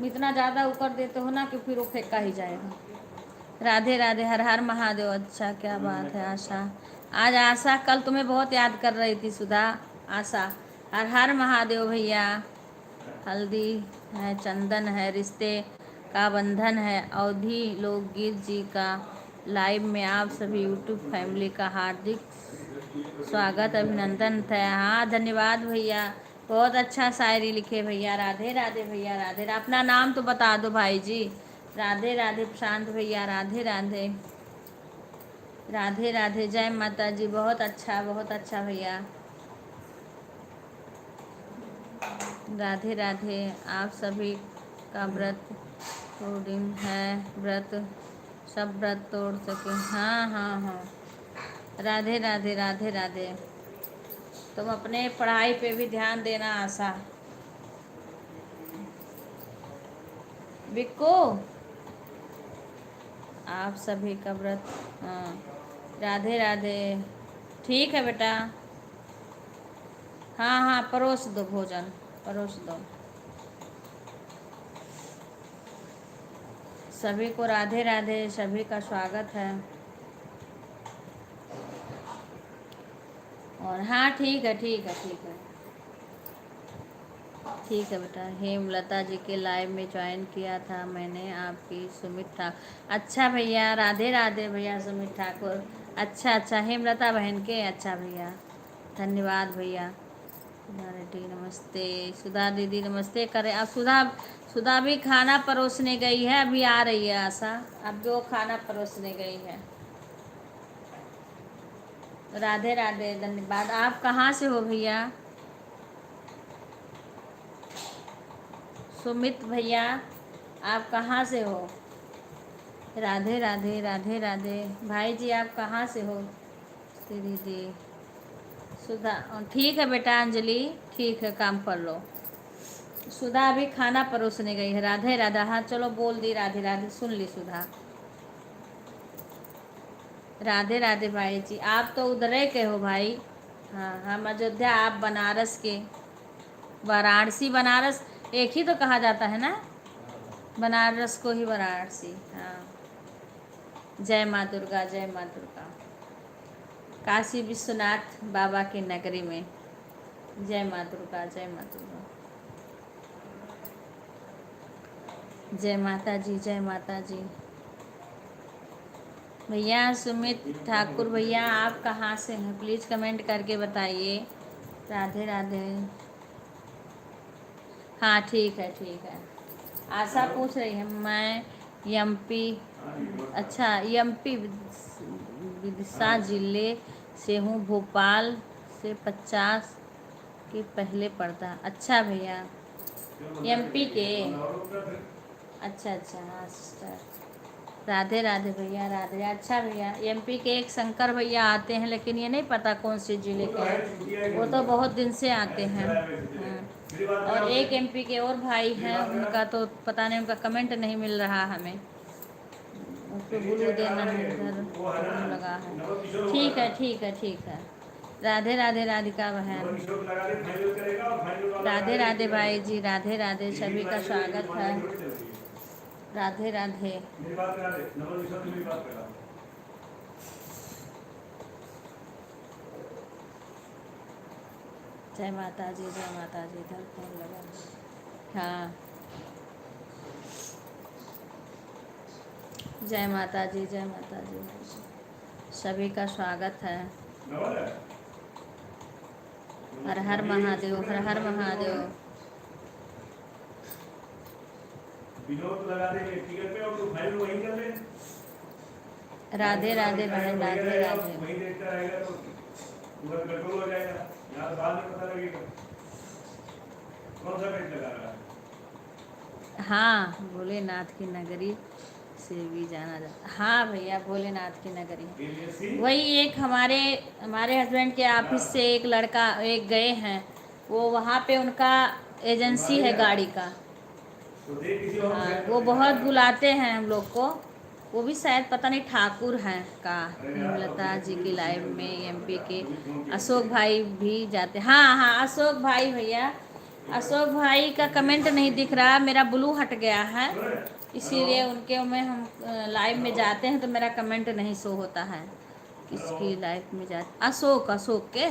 [SPEAKER 1] इतना ज़्यादा ऊपर देते हो ना कि फिर वो फेंका ही जाएगा। राधे राधे, हर हर महादेव। अच्छा क्या बात है आशा। आज आशा कल तुम्हें बहुत याद कर रही थी सुधा। आशा, हर हर महादेव भैया। हल्दी है, चंदन है, रिश्ते का बंधन है। अवधि लोकगीत जी का लाइव में आप सभी यूट्यूब फैमिली का हार्दिक स्वागत, अभिनंदन है। हाँ धन्यवाद भैया, बहुत अच्छा शायरी लिखे भैया। राधे राधे भैया, राधे राधे। अपना नाम तो बता दो भाई जी। राधे राधे प्रशांत भैया, राधे राधे राधे राधे, जय माता जी। बहुत अच्छा भैया, राधे राधे। आप सभी का व्रत तोड़िन है, व्रत सब व्रत तोड़ सके। हाँ हाँ हाँ, राधे राधे राधे राधे। तुम अपने पढ़ाई पे भी ध्यान देना आशा। बिक्को, आप सभी का व्रत, हाँ, राधे राधे। ठीक है बेटा, हाँ हाँ, परोस दो भोजन, परोस दो। सभी को राधे राधे, सभी का स्वागत है। और हाँ, ठीक है ठीक है ठीक है ठीक है बेटा। हेमलता जी के लाइव में ज्वाइन किया था मैंने, आपकी सुमित ठाकुर। अच्छा भैया, राधे राधे भैया सुमित ठाकुर। अच्छा अच्छा, हेमलता बहन के, अच्छा भैया, धन्यवाद भैया। सुधा रेड्डी नमस्ते, सुधा दीदी नमस्ते करें। अब सुधा सुधा भी खाना परोसने गई है, अभी आ रही है आशा, अब वो खाना परोसने गई है। राधे राधे, धन्यवाद। आप कहाँ से हो भैया? सुमित भैया, आप कहाँ से हो? राधे राधे राधे राधे। भाई जी आप कहाँ से हो? दीदी सुधा, ठीक है बेटा अंजलि, ठीक है, काम कर लो। सुधा अभी खाना परोसने गई है। राधे राधा, हाँ चलो बोल दी राधे राधे, सुन ली सुधा। राधे राधे भाई जी, आप तो उधर के हो भाई। हाँ, हम अयोध्या, आप बनारस के। वाराणसी बनारस एक ही तो कहा जाता है ना, बनारस को ही वाराणसी। हाँ, जय माँ दुर्गा, जय माँ दुर्गा। काशी विश्वनाथ बाबा की नगरी में, जय माँ दुर्गा, जय माँ दुर्गा। जय माता जी, जय माता जी। भैया सुमित ठाकुर भैया, आप कहाँ से हैं? प्लीज़ कमेंट करके बताइए। राधे राधे। हाँ ठीक है ठीक है। आशा पूछ रही है, मैं एमपी, अच्छा एमपी विदिशा जिले से हूँ, भोपाल से 50 के पहले पढ़ता। अच्छा भैया, एमपी के, अच्छा अच्छा, हाँ सिस्टर। राधे राधे भैया, राधे। अच्छा भैया, एमपी के एक शंकर भैया आते हैं, लेकिन ये नहीं पता कौन से ज़िले के हैं, वो तो बहुत दिन से आते हैं। और एक एमपी के और भाई हैं, उनका तो पता नहीं, उनका कमेंट नहीं मिल रहा हमें, उस पर ब्लू देना है, इधर ब्लू लगा है। ठीक है ठीक है ठीक है। राधे राधे राधिका बहन, राधे राधे भाई जी, राधे राधे, सभी का स्वागत है। राधे राधे। जय माता जी, जय माता जी। इधर फोन लगा, हाँ, जय माता जी, जय माता जी, सभी का स्वागत है। हर हर महादेव, हर हर महादेव। राधे राधे बहन, राधे राधे। हाँ, भोलेनाथ की नगरी से भी जाना जाता। हाँ भैया, भोलेनाथ की नगरी, वही एक हमारे हमारे हस्बैंड के ऑफिस से एक लड़का एक गए हैं, वो वहाँ पे उनका एजेंसी है गाड़ी का। हाँ, वो बहुत बुलाते हैं हम लोग को। वो भी शायद पता नहीं ठाकुर हैं का। हेमलता जी की लाइव में एमपी के अशोक भाई भी जाते। हाँ हाँ, अशोक भाई भैया, अशोक भाई का कमेंट नहीं दिख रहा, मेरा ब्लू हट गया है, इसीलिए उनके में हम लाइव में जाते हैं तो मेरा कमेंट नहीं शो होता है। किसकी लाइव में जाते? अशोक, अशोक के।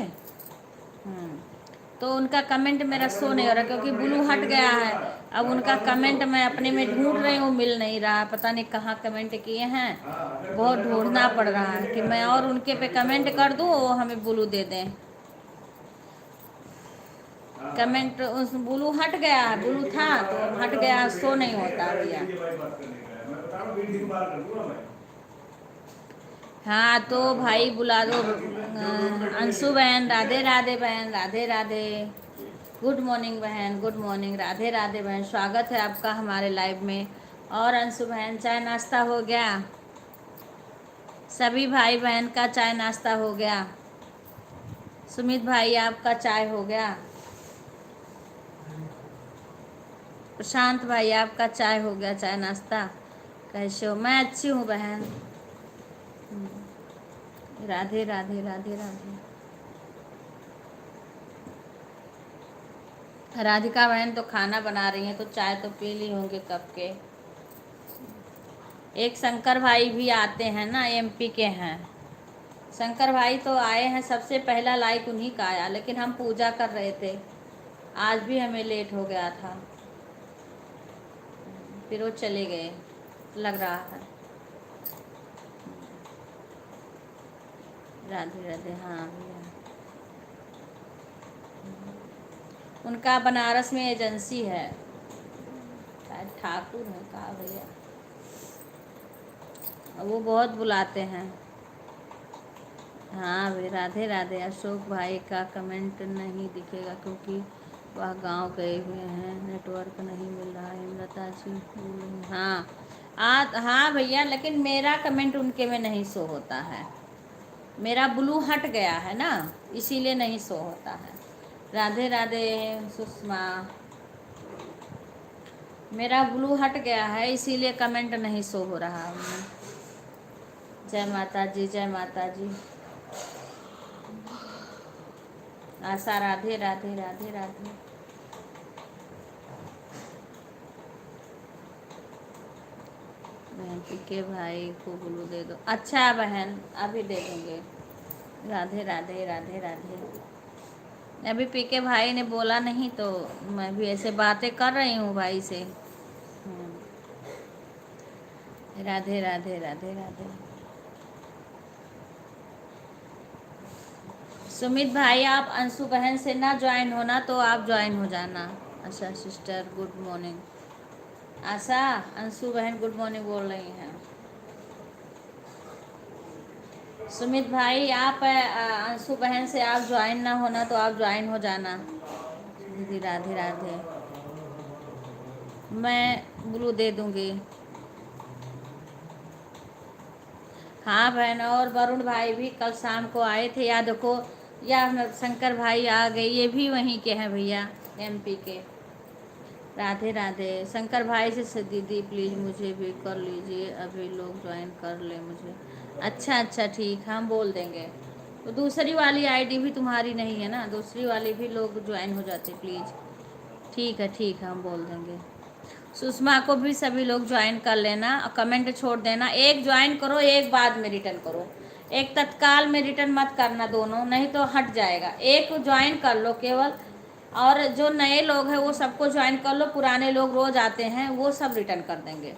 [SPEAKER 1] तो उनका कमेंट मेरा शो नहीं हो रहा, क्योंकि ब्लू हट गया है। अब उनका कमेंट मैं अपने में ढूंढ रही हूँ, मिल नहीं रहा, पता नहीं कहाँ कमेंट किए हैं, बहुत ढूंढना पड़ रहा है कि मैं और उनके पे कमेंट कर दूँ, वो हमें ब्लू दे दें। कमेंट उस ब्लू हट गया है, ब्लू था तो अब हट गया, शो नहीं होता भैया। हाँ तो भाई बुला दो। अंशु बहन, राधे राधे बहन, राधे राधे। गुड मॉर्निंग बहन, गुड मॉर्निंग, राधे राधे बहन, स्वागत है आपका हमारे लाइव में। और अंशु बहन, चाय नाश्ता हो गया? सभी भाई बहन का चाय नाश्ता हो गया? सुमित भाई आपका चाय हो गया? प्रशांत भाई आपका चाय हो गया, चाय नाश्ता? कैसे हो? मैं अच्छी हूँ बहन। राधे राधे राधे राधे। राधिका बहन तो खाना बना रही हैं तो चाय तो पी ली होंगे कब के। एक शंकर भाई भी आते हैं ना, एमपी के हैं। शंकर भाई तो आए हैं, सबसे पहला लाइक उन्हीं का आया, लेकिन हम पूजा कर रहे थे, आज भी हमें लेट हो गया था, फिर वो चले गए लग रहा है। राधे राधे। हाँ भैया, उनका बनारस में एजेंसी है, शायद ठाकुर है कहा भैया, वो बहुत बुलाते हैं। हाँ भाई राधे राधे। अशोक भाई का कमेंट नहीं दिखेगा क्योंकि वह गांव गए हुए हैं, नेटवर्क नहीं मिल रहा है। अमृता जी बोल रही हैं। हाँ भैया, लेकिन मेरा कमेंट उनके में नहीं शो होता है, मेरा ब्लू हट गया है ना, इसीलिए नहीं शो होता है। राधे राधे सुषमा, मेरा ब्लू हट गया है इसीलिए कमेंट नहीं शो हो रहा है। जय माता जी, जय माता जी। आशा राधे राधे राधे राधे। बहन पीके भाई को ब्लू दे दो। अच्छा बहन, अभी दे दूँगे। राधे राधे राधे राधे। अभी पीके भाई ने बोला नहीं तो मैं भी ऐसे बातें कर रही हूँ भाई से। राधे राधे राधे राधे। सुमित भाई आप अंशु बहन से ना ज्वाइन होना तो आप ज्वाइन हो जाना। अच्छा सिस्टर गुड मॉर्निंग। आशा, अंशु बहन गुड मॉर्निंग बोल रही हैं। सुमित भाई आप अंशु बहन से आप ज्वाइन ना होना तो आप ज्वाइन हो जाना। दीदी राधे राधे। मैं ब्लू दे दूँगी। हाँ बहन, और वरुण भाई भी कल शाम को आए थे, या देखो या शंकर भाई आ गए, ये भी वहीं के हैं भैया, एमपी के। राधे राधे। शंकर भाई से दीदी प्लीज़ मुझे भी कर लीजिए, अभी लोग ज्वाइन कर ले मुझे। अच्छा ठीक, हम बोल देंगे। तो दूसरी वाली आईडी भी तुम्हारी नहीं है ना, दूसरी वाली भी लोग ज्वाइन हो जाते प्लीज़। ठीक है हम बोल देंगे। सुषमा को भी सभी लोग ज्वाइन कर लेना और कमेंट छोड़ देना। एक ज्वाइन करो, एक बाद में रिटर्न करो, एक तत्काल में रिटर्न मत करना दोनों, नहीं तो हट जाएगा। एक ज्वाइन कर लो केवल, और जो नए लोग हैं वो सबको ज्वाइन कर लो, पुराने लोग रोज़ आते हैं वो सब रिटर्न कर देंगे,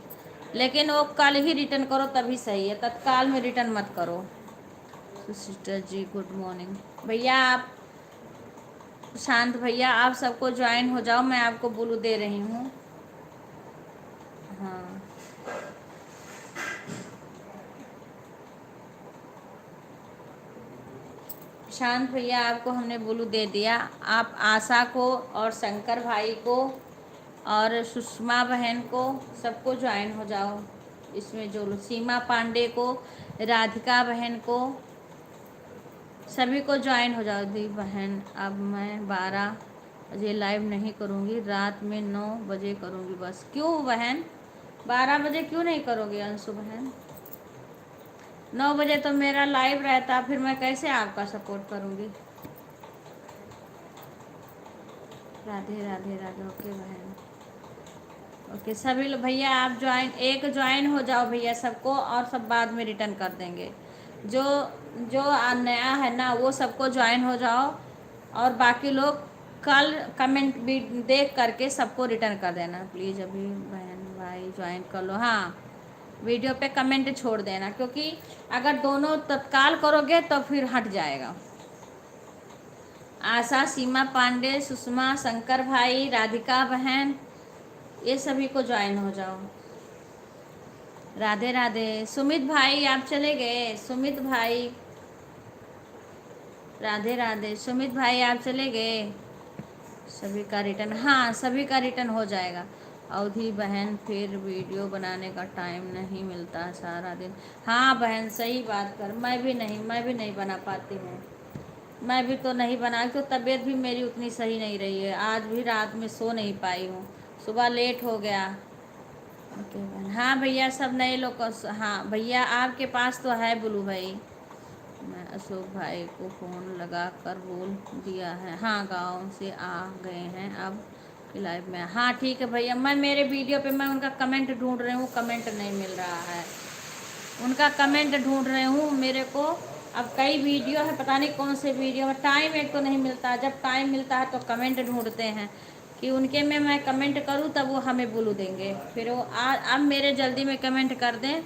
[SPEAKER 1] लेकिन वो कल ही रिटर्न करो तभी सही है, तत्काल में रिटर्न मत करो। सिस्टर जी गुड मॉर्निंग। भैया आप शांत भैया आप सबको ज्वाइन हो जाओ, मैं आपको ब्लू दे रही हूँ। हाँ शांत भैया आपको हमने ब्लू दे दिया। आप आशा को और शंकर भाई को और सुषमा बहन को सबको ज्वाइन हो जाओ इसमें, जो सीमा पांडे को, राधिका बहन को, सभी को ज्वाइन हो जाओ। दी बहन अब मैं 12 बजे लाइव नहीं करूँगी, रात में 9 बजे करूँगी बस। क्यों बहन 12 बजे क्यों नहीं करोगे अंशु बहन? 9 बजे तो मेरा लाइव रहता, फिर मैं कैसे आपका सपोर्ट करूँगी। राधे राधे राधे। ओके बहन, ओके सभी लोग भैया आप एक ज्वाइन हो जाओ भैया सबको, और सब बाद में रिटर्न कर देंगे। जो जो नया है ना वो सबको ज्वाइन हो जाओ, और बाकी लोग कल कमेंट भी देख करके सबको रिटर्न कर देना प्लीज़। अभी बहन भाई ज्वाइन कर लो। हाँ वीडियो पे कमेंट छोड़ देना, क्योंकि अगर दोनों तत्काल करोगे तो फिर हट जाएगा। आशा, सीमा पांडे, सुषमा, शंकर भाई, राधिका बहन, ये सभी को ज्वाइन हो जाओ। राधे राधे। सुमित भाई आप चले गए? सुमित भाई राधे राधे। सुमित भाई आप चले गए? सभी का रिटर्न, हाँ सभी का रिटर्न हो जाएगा। अवधि बहन फिर वीडियो बनाने का टाइम नहीं मिलता सारा दिन। हाँ बहन सही बात कर, मैं भी नहीं बना पाती हूँ। मैं भी तो नहीं बना, तो तबीयत भी मेरी उतनी सही नहीं रही है। आज भी रात में सो नहीं पाई हूँ, सुबह लेट हो गया। ओके बहन, हाँ भैया सब नए लोग को, हाँ भैया आपके पास तो है ब्लू भाई। मैं अशोक भाई को फ़ोन लगा कर बोल दिया है, हाँ गांव से आ गए हैं अब कि लाइव में। हाँ ठीक है भैया, मैं मेरे वीडियो पे मैं उनका कमेंट ढूंढ रही हूँ, कमेंट नहीं मिल रहा है। उनका कमेंट ढूंढ रही हूँ मेरे को। अब कई वीडियो है, पता नहीं कौन से वीडियो में टाइम एक तो नहीं मिलता, जब टाइम मिलता है तो कमेंट ढूंढते हैं कि उनके में मैं कमेंट करूँ तब वो हमें ब्लू देंगे। फिर वो अब मेरे जल्दी में कमेंट कर दें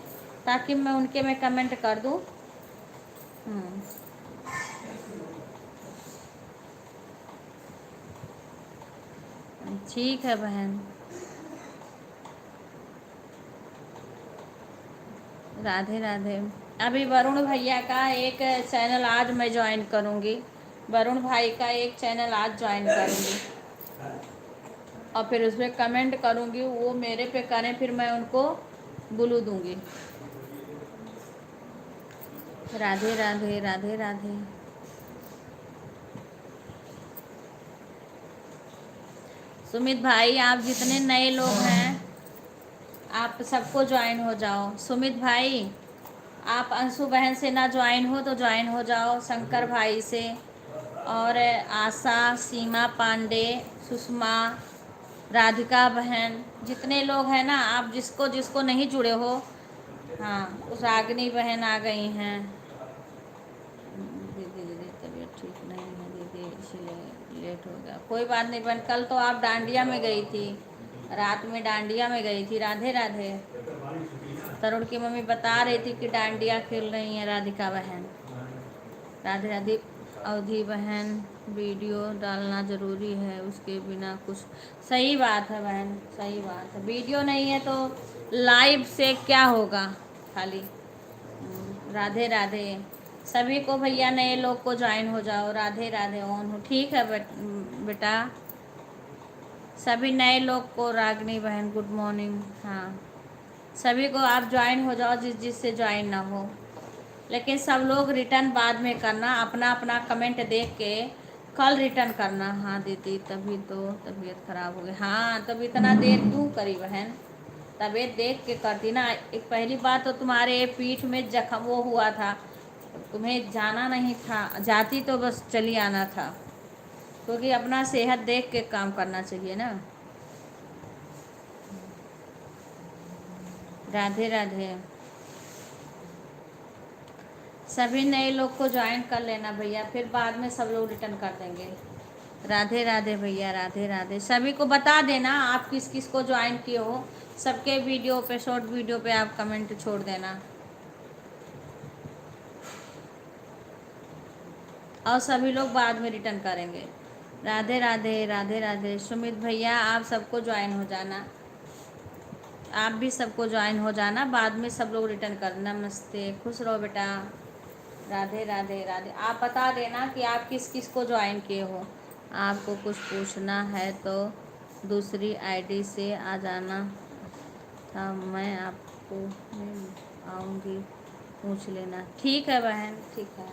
[SPEAKER 1] ताकि मैं उनके में कमेंट कर दूँ। ठीक है बहन। राधे राधे। अभी वरुण भैया का एक चैनल आज मैं ज्वाइन करूँगी, वरुण भाई का एक चैनल आज ज्वाइन करूँगी और फिर उस पर कमेंट करूँगी, वो मेरे पे करें फिर मैं उनको ब्लू दूँगी। राधे राधे राधे राधे। सुमित भाई आप जितने नए लोग हैं आप सबको ज्वाइन हो जाओ। सुमित भाई आप अंशु बहन से ना ज्वाइन हो तो ज्वाइन हो जाओ, शंकर भाई से, और आशा, सीमा पांडे, सुषमा, राधिका बहन, जितने लोग हैं ना आप जिसको जिसको नहीं जुड़े हो। हाँ उस रागनी बहन आ गई हैं। दीदी तबीयत ठीक नहीं है दीदी इसलिए लेट हो गया। कोई बात नहीं बहन, कल तो आप डांडिया में गई थी, रात में डांडिया में गई थी। राधे राधे। तरुण की मम्मी बता रही थी कि डांडिया खेल रही है राधिका बहन। राधे राधे। अवधि बहन वीडियो डालना ज़रूरी है, उसके बिना कुछ। सही बात है बहन, सही बात है। वीडियो नहीं है तो लाइव से क्या होगा खाली। राधे राधे। सभी को भैया नए लोग को ज्वाइन हो जाओ। राधे राधे ऑन हो, ठीक है बेटा। सभी नए लोग को, रागनी बहन गुड मॉर्निंग। हाँ सभी को आप ज्वाइन हो जाओ जिससे ज्वाइन ना हो, लेकिन सब लोग रिटर्न बाद में करना, अपना अपना कमेंट देख के कल रिटर्न करना। हाँ दीदी तभी तो तबीयत ख़राब हो गई। हाँ तब इतना देर क्यों करी बहन, तबीयत देख के करती ना। एक पहली बात तो तुम्हारे पीठ में जख्म वो हुआ था, तुम्हें जाना नहीं था, जाती तो बस चली आना था, क्योंकि अपना सेहत देख के काम करना चाहिए ना। राधे राधे। सभी नए लोग को ज्वाइन कर लेना भैया, फिर बाद में सब लोग रिटर्न कर देंगे। राधे राधे भैया, राधे राधे। सभी को बता देना आप किस किस को ज्वाइन किए हो, सबके वीडियो पे, शॉर्ट वीडियो पे आप कमेंट छोड़ देना और सभी लोग बाद में रिटर्न करेंगे। राधे राधे राधे राधे। सुमित भैया आप सबको ज्वाइन हो जाना, आप भी सबको ज्वाइन हो जाना, बाद में सब लोग रिटर्न करना। नमस्ते, खुश रहो बेटा। राधे राधे राधे। आप बता देना कि आप किस किस को ज्वाइन किए हो। आपको कुछ पूछना है तो दूसरी आईडी से आ जाना था, मैं आपको आऊँगी, पूछ लेना। ठीक है बहन, ठीक है।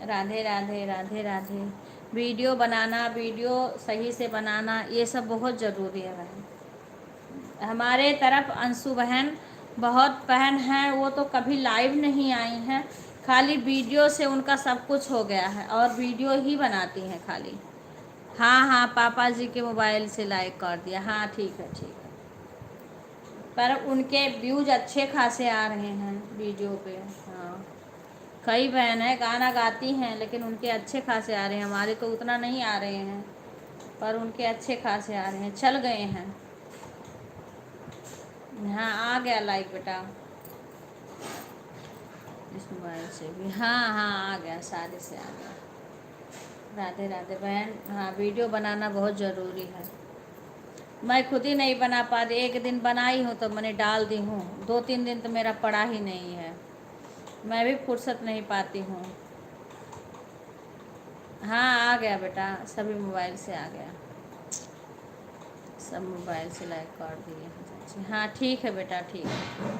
[SPEAKER 1] राधे राधे राधे राधे। वीडियो बनाना, वीडियो सही से बनाना, ये सब बहुत ज़रूरी है बहन। हमारे तरफ अंशु बहन बहुत बहन हैं, वो तो कभी लाइव नहीं आई हैं, खाली वीडियो से उनका सब कुछ हो गया है और वीडियो ही बनाती हैं खाली। हाँ हाँ पापा जी के मोबाइल से लाइव कर दिया। हाँ ठीक है ठीक है, पर उनके व्यूज अच्छे खासे आ रहे हैं वीडियो पे। हाँ कई बहन है गाना गाती हैं लेकिन उनके अच्छे खासे आ रहे हैं, हमारे तो उतना नहीं आ रहे हैं, पर उनके अच्छे खासे आ रहे हैं, चल गए हैं। हाँ आ गया लाइक बेटा, इस मोबाइल से भी। हाँ हाँ आ गया, सारे से आ गया। राधे राधे बहन। हाँ वीडियो बनाना बहुत ज़रूरी है, मैं खुद ही नहीं बना पाती। एक दिन बनाई हूँ तो मैंने डाल दी हूँ, 2-3 दिन तो मेरा पड़ा ही नहीं है, मैं भी फुर्सत नहीं पाती हूँ। हाँ आ गया बेटा, सभी मोबाइल से आ गया, सब मोबाइल से लाइक कर दिए हैं। हाँ ठीक है बेटा, ठीक है।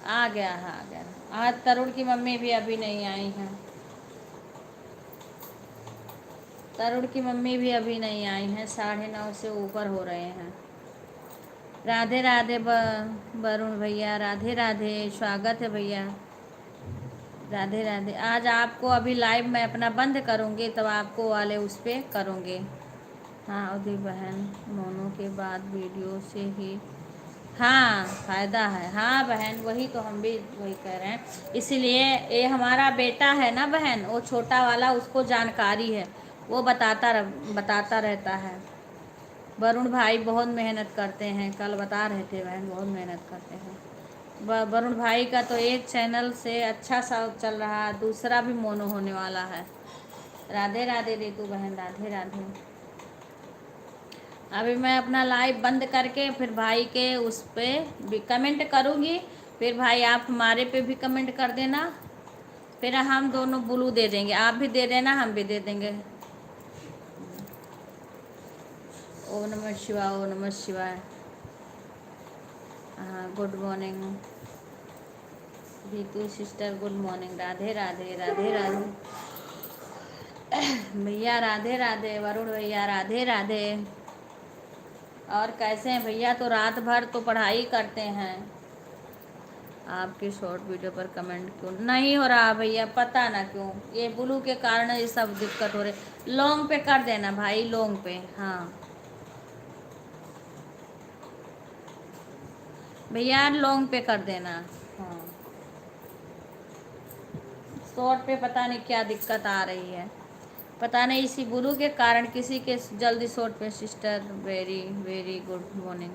[SPEAKER 1] आ गया है, आ गया। आज तरुण की मम्मी भी अभी नहीं आई हैं। तरुण की मम्मी भी अभी नहीं आई हैं, 9:30 से ऊपर हो रहे हैं। राधे राधे वरुण भैया, राधे राधे, स्वागत है भैया, राधे राधे। आज आपको अभी लाइव मैं अपना बंद करूँगी, तब आपको वाले उस पर करूँगी। हाँ उदी बहन, मोनू के बाद वीडियो से ही हाँ फ़ायदा है। हाँ बहन, वही तो हम भी वही कह रहे हैं। इसीलिए ये हमारा बेटा है ना बहन, वो छोटा वाला, उसको जानकारी है, वो बताता रहता है। वरुण भाई बहुत मेहनत करते हैं, कल बता रहे थे बहन, बहुत मेहनत करते हैं। वरुण भाई का तो एक चैनल से अच्छा सा चल रहा है, दूसरा भी मोनो होने वाला है। राधे राधे रितु बहन, राधे राधे। अभी मैं अपना लाइव बंद करके फिर भाई के उस पर भी कमेंट करूँगी, फिर भाई आप हमारे पे भी कमेंट कर देना, फिर हम दोनों ब्लू दे देंगे, आप भी दे देना, हम भी दे देंगे। ओम नमः शिवाय, ओम नमः शिवाय। हाँ good morning Ritu sister, good morning, Radhe Radhe, Radhe Radhe भैया, राधे राधे। वरुण भैया, राधे राधे। और कैसे हैं भैया? तो रात भर तो पढ़ाई करते हैं। आपके शॉर्ट वीडियो पर कमेंट क्यों नहीं हो रहा भैया? पता ना क्यों, ये ब्लू के कारण ये सब दिक्कत हो रही। लॉन्ग पे कर देना भाई, लॉन्ग पे। हाँ भैया, लॉन्ग पे कर देना। हाँ शॉर्ट पे पता नहीं क्या दिक्कत आ रही है, पता नहीं इसी ब्लू के कारण किसी के जल्दी शॉर्ट पे। Sister very very good morning,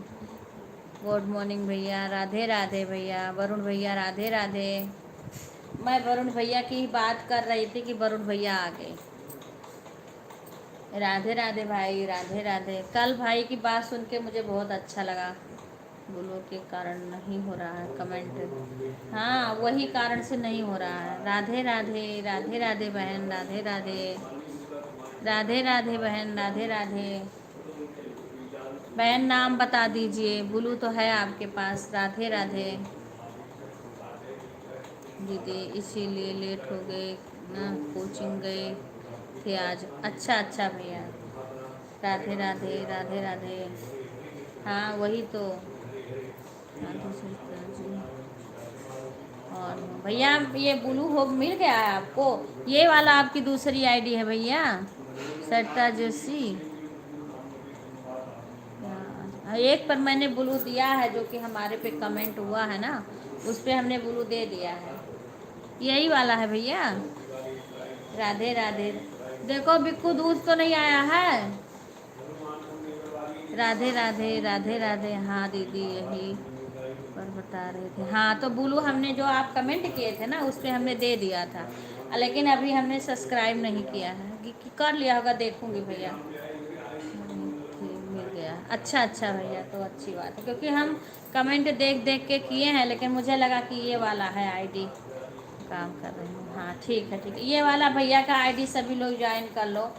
[SPEAKER 1] good morning भैया, राधे राधे भैया। वरुण भैया, राधे राधे। मैं वरुण भैया की बात कर रही थी कि वरुण भैया आ गए। राधे राधे भाई, राधे राधे। कल भाई की बात सुन के मुझे बहुत अच्छा लगा। ब्लू के कारण नहीं हो रहा है कमेंट। हाँ वही कारण से नहीं हो रहा है। राधे राधे, राधे राधे बहन, राधे राधे, राधे राधे बहन, राधे राधे। बहन नाम बता दीजिए, ब्लू तो है आपके पास। राधे राधे दीदी, इसीलिए लेट हो गए ना, कोचिंग गए थे आज। अच्छा अच्छा भैया, राधे राधे, राधे राधे। हाँ वही तो, राधे सीता जी। और भैया ये ब्लू हो मिल गया है आपको? ये वाला आपकी दूसरी आईडी है भैया, सरिता जैसी। एक पर मैंने ब्लू दिया है, जो कि हमारे पे कमेंट हुआ है ना, उस पर हमने ब्लू दे दिया है। यही वाला है भैया। राधे राधे। देखो बिक्कू दूध तो नहीं आया है। राधे राधे, राधे राधे। हाँ दीदी यही पर बता रहे थे। हाँ तो ब्लू हमने जो आप कमेंट किए थे ना, उस पर हमने दे दिया था, लेकिन अभी हमने सब्सक्राइब नहीं किया है। कर लिया होगा, देखूंगी भैया। मिल गया, अच्छा अच्छा भैया, तो अच्छी बात है, क्योंकि हम कमेंट देख देख के किए हैं, लेकिन मुझे लगा कि ये वाला है आईडी। काम कर रही हूँ, हाँ ठीक है ठीक है। ये वाला भैया का आईडी सभी लोग ज्वाइन कर लो।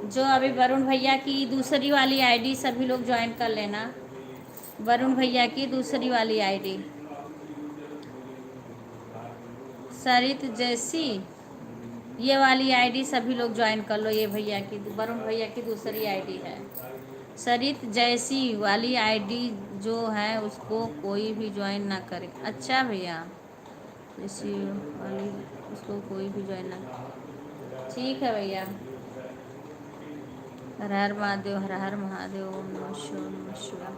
[SPEAKER 1] जो अभी वरुण भैया की दूसरी वाली आईडी सभी लोग ज्वाइन कर लेना। वरुण भैया की दूसरी वाली आईडी सरित जैसी, ये वाली आईडी सभी लोग ज्वाइन कर लो। ये भैया की, वरुण भैया की दूसरी आईडी है सरित जैसी वाली आईडी जो है, उसको कोई भी ज्वाइन ना करे। अच्छा भैया, जैसी वाली उसको कोई भी ज्वाइन ना। ठीक है भैया। हर हर महादेव, हर हर महादेव, ओम नमः शिवाय, ओम नमः शिवाय।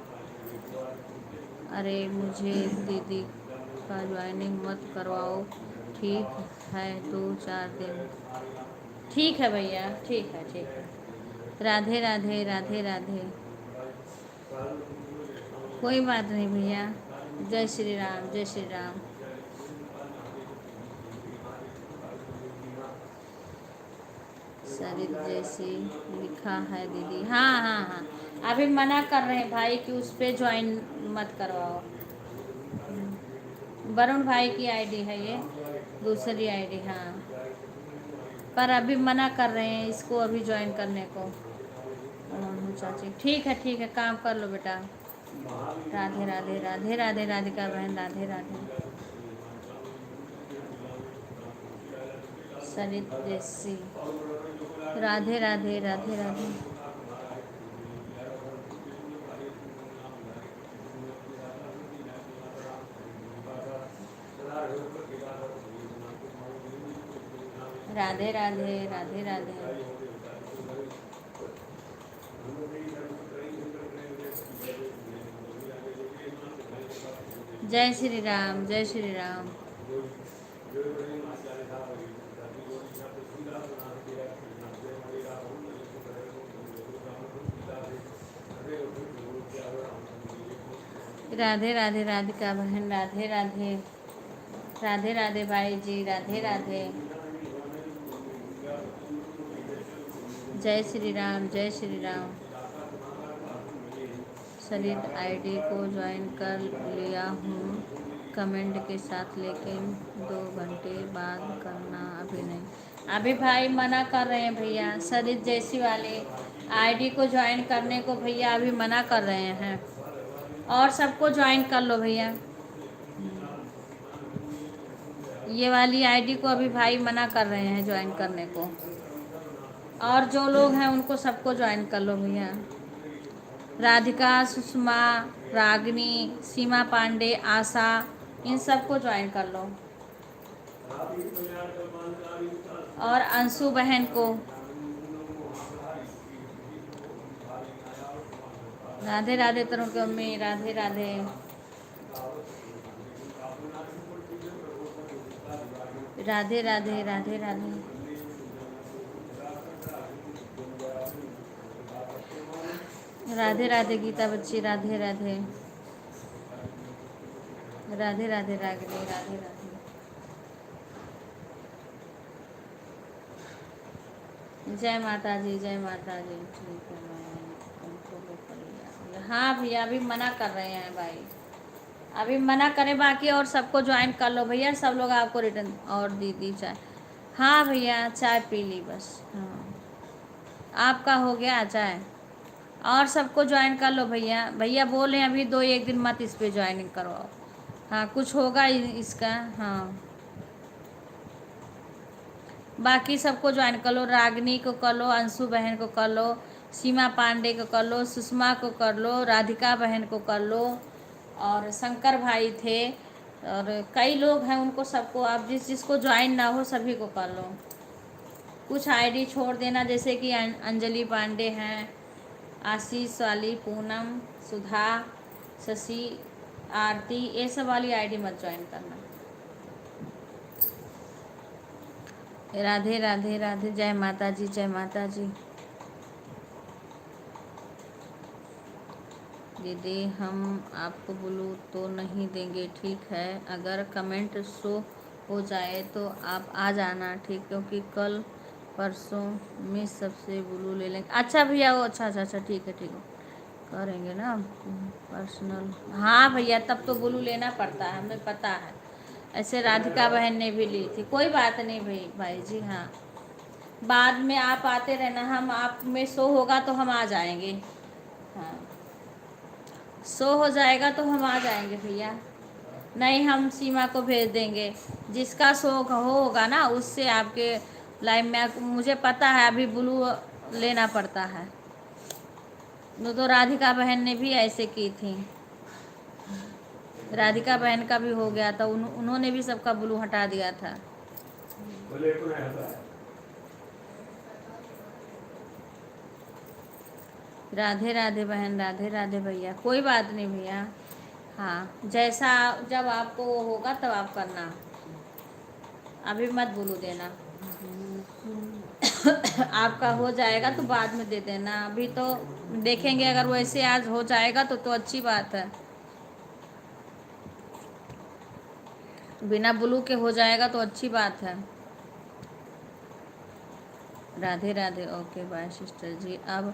[SPEAKER 1] अरे मुझे दीदी का ज्वाइनिंग मत करवाओ, ठीक है 2-4 दिन। ठीक है भैया, ठीक है ठीक है। राधे राधे, राधे राधे। कोई बात नहीं भैया। जय श्री राम, जय श्री राम। सरित जैसी लिखा है दीदी। हाँ हाँ हाँ, अभी मना कर रहे हैं भाई कि उस पर ज्वाइन मत करवाओ। वरुण भाई की आईडी है ये, दूसरी आईडी। हाँ पर अभी मना कर रहे हैं इसको अभी ज्वाइन करने को। चाची ठीक है ठीक है, काम कर लो बेटा। राधे राधे राधे राधे राधिका बहन राधे राधे। सरित जैसी राधे राधे राधे राधे। राधे राधे राधे राधे। जय श्री राम जय श्री राम। राधे राधे राधिका बहन राधे राधे। राधे राधे भाई जी राधे राधे। जय श्री राम जय श्री राम। सरित आईडी को ज्वाइन कर लिया हूँ कमेंट के साथ, लेकिन 2 घंटे बाद करना अभी नहीं। अभी भाई मना कर रहे हैं भैया, सरित जैसी वाले आईडी को ज्वाइन करने को भैया अभी मना कर रहे हैं। और सबको ज्वाइन कर लो भैया। ये वाली आईडी को अभी भाई मना कर रहे हैं ज्वाइन करने को। और जो लोग हैं उनको सबको ज्वाइन कर लो भैया। राधिका, सुषमा, रागिनी, सीमा पांडे, आशा, इन सबको ज्वाइन कर लो। और अंशु बहन को। राधे राधे तरुण की मम्मी राधे राधे। राधे राधे राधे राधे। राधे राधे गीता बच्ची राधे राधे। राधे राधे रागिनी राधे राधे। जय माता जी जय माता जी। ठीक है, मैं उनको वो कर लिया। हाँ भैया अभी मना कर रहे हैं भाई, अभी मना करें। बाकी और सबको ज्वाइन कर लो भैया। सब लोग आपको रिटर्न और दीदी चाय। हाँ भैया चाय पी ली बस। हाँ आपका हो गया चाय। और सबको ज्वाइन कर लो भैया। भैया बोल रहे हैं अभी 2-1 दिन मत इस पर ज्वाइनिंग करवाओ। हाँ कुछ होगा इसका। हाँ बाकी सबको ज्वाइन कर लो। रागिनी को कर लो, अंशु बहन को कर लो, सीमा पांडे को कर लो, सुषमा को कर लो, राधिका बहन को कर लो, और शंकर भाई थे और कई लोग हैं उनको सबको आप जिसको ज्वाइन ना हो सभी को कर लो। कुछ आईडी छोड़ देना, जैसे कि अंजलि पांडे हैं, आशीष वाली, पूनम, सुधा, शशि, आरती, ये सब वाली आईडी मत ज्वाइन करना। राधे राधे राधे। जय माता जी जय माता जी। दीदी हम आपको ब्लू तो नहीं देंगे, ठीक है? अगर कमेंट शो हो जाए तो आप आ जाना, ठीक? क्योंकि कल परसों में सबसे ब्लू ले लेंगे। अच्छा भैया वो अच्छा ठीक है करेंगे ना पर्सनल। हाँ भैया तब तो ब्लू लेना पड़ता है, हमें पता है। ऐसे राधिका बहन ने भी ली थी। कोई बात नहीं भाई जी। हाँ बाद में आप आते रहना, हम आप में शो होगा तो हम आ जाएंगे। हाँ शो हो जाएगा तो हम आ जाएंगे भैया। नहीं हम सीमा को भेज देंगे, जिसका शो होगा ना उससे आपके लाइव में। मुझे पता है अभी ब्लू लेना पड़ता है। तो राधिका बहन ने भी ऐसे की थी। राधिका बहन का भी हो गया था, उन्होंने भी सबका ब्लू हटा दिया था। राधे राधे बहन राधे राधे भैया। कोई बात नहीं भैया। हाँ जैसा जब आपको वो होगा तब आप करना, अभी मत ब्लू देना। आपका हो जाएगा तो बाद में दे देना। अभी तो देखेंगे, अगर वैसे आज हो जाएगा तो अच्छी बात है। बिना ब्लू के हो जाएगा तो अच्छी बात है। Radhe Radhe. Okay bye sister जी। अब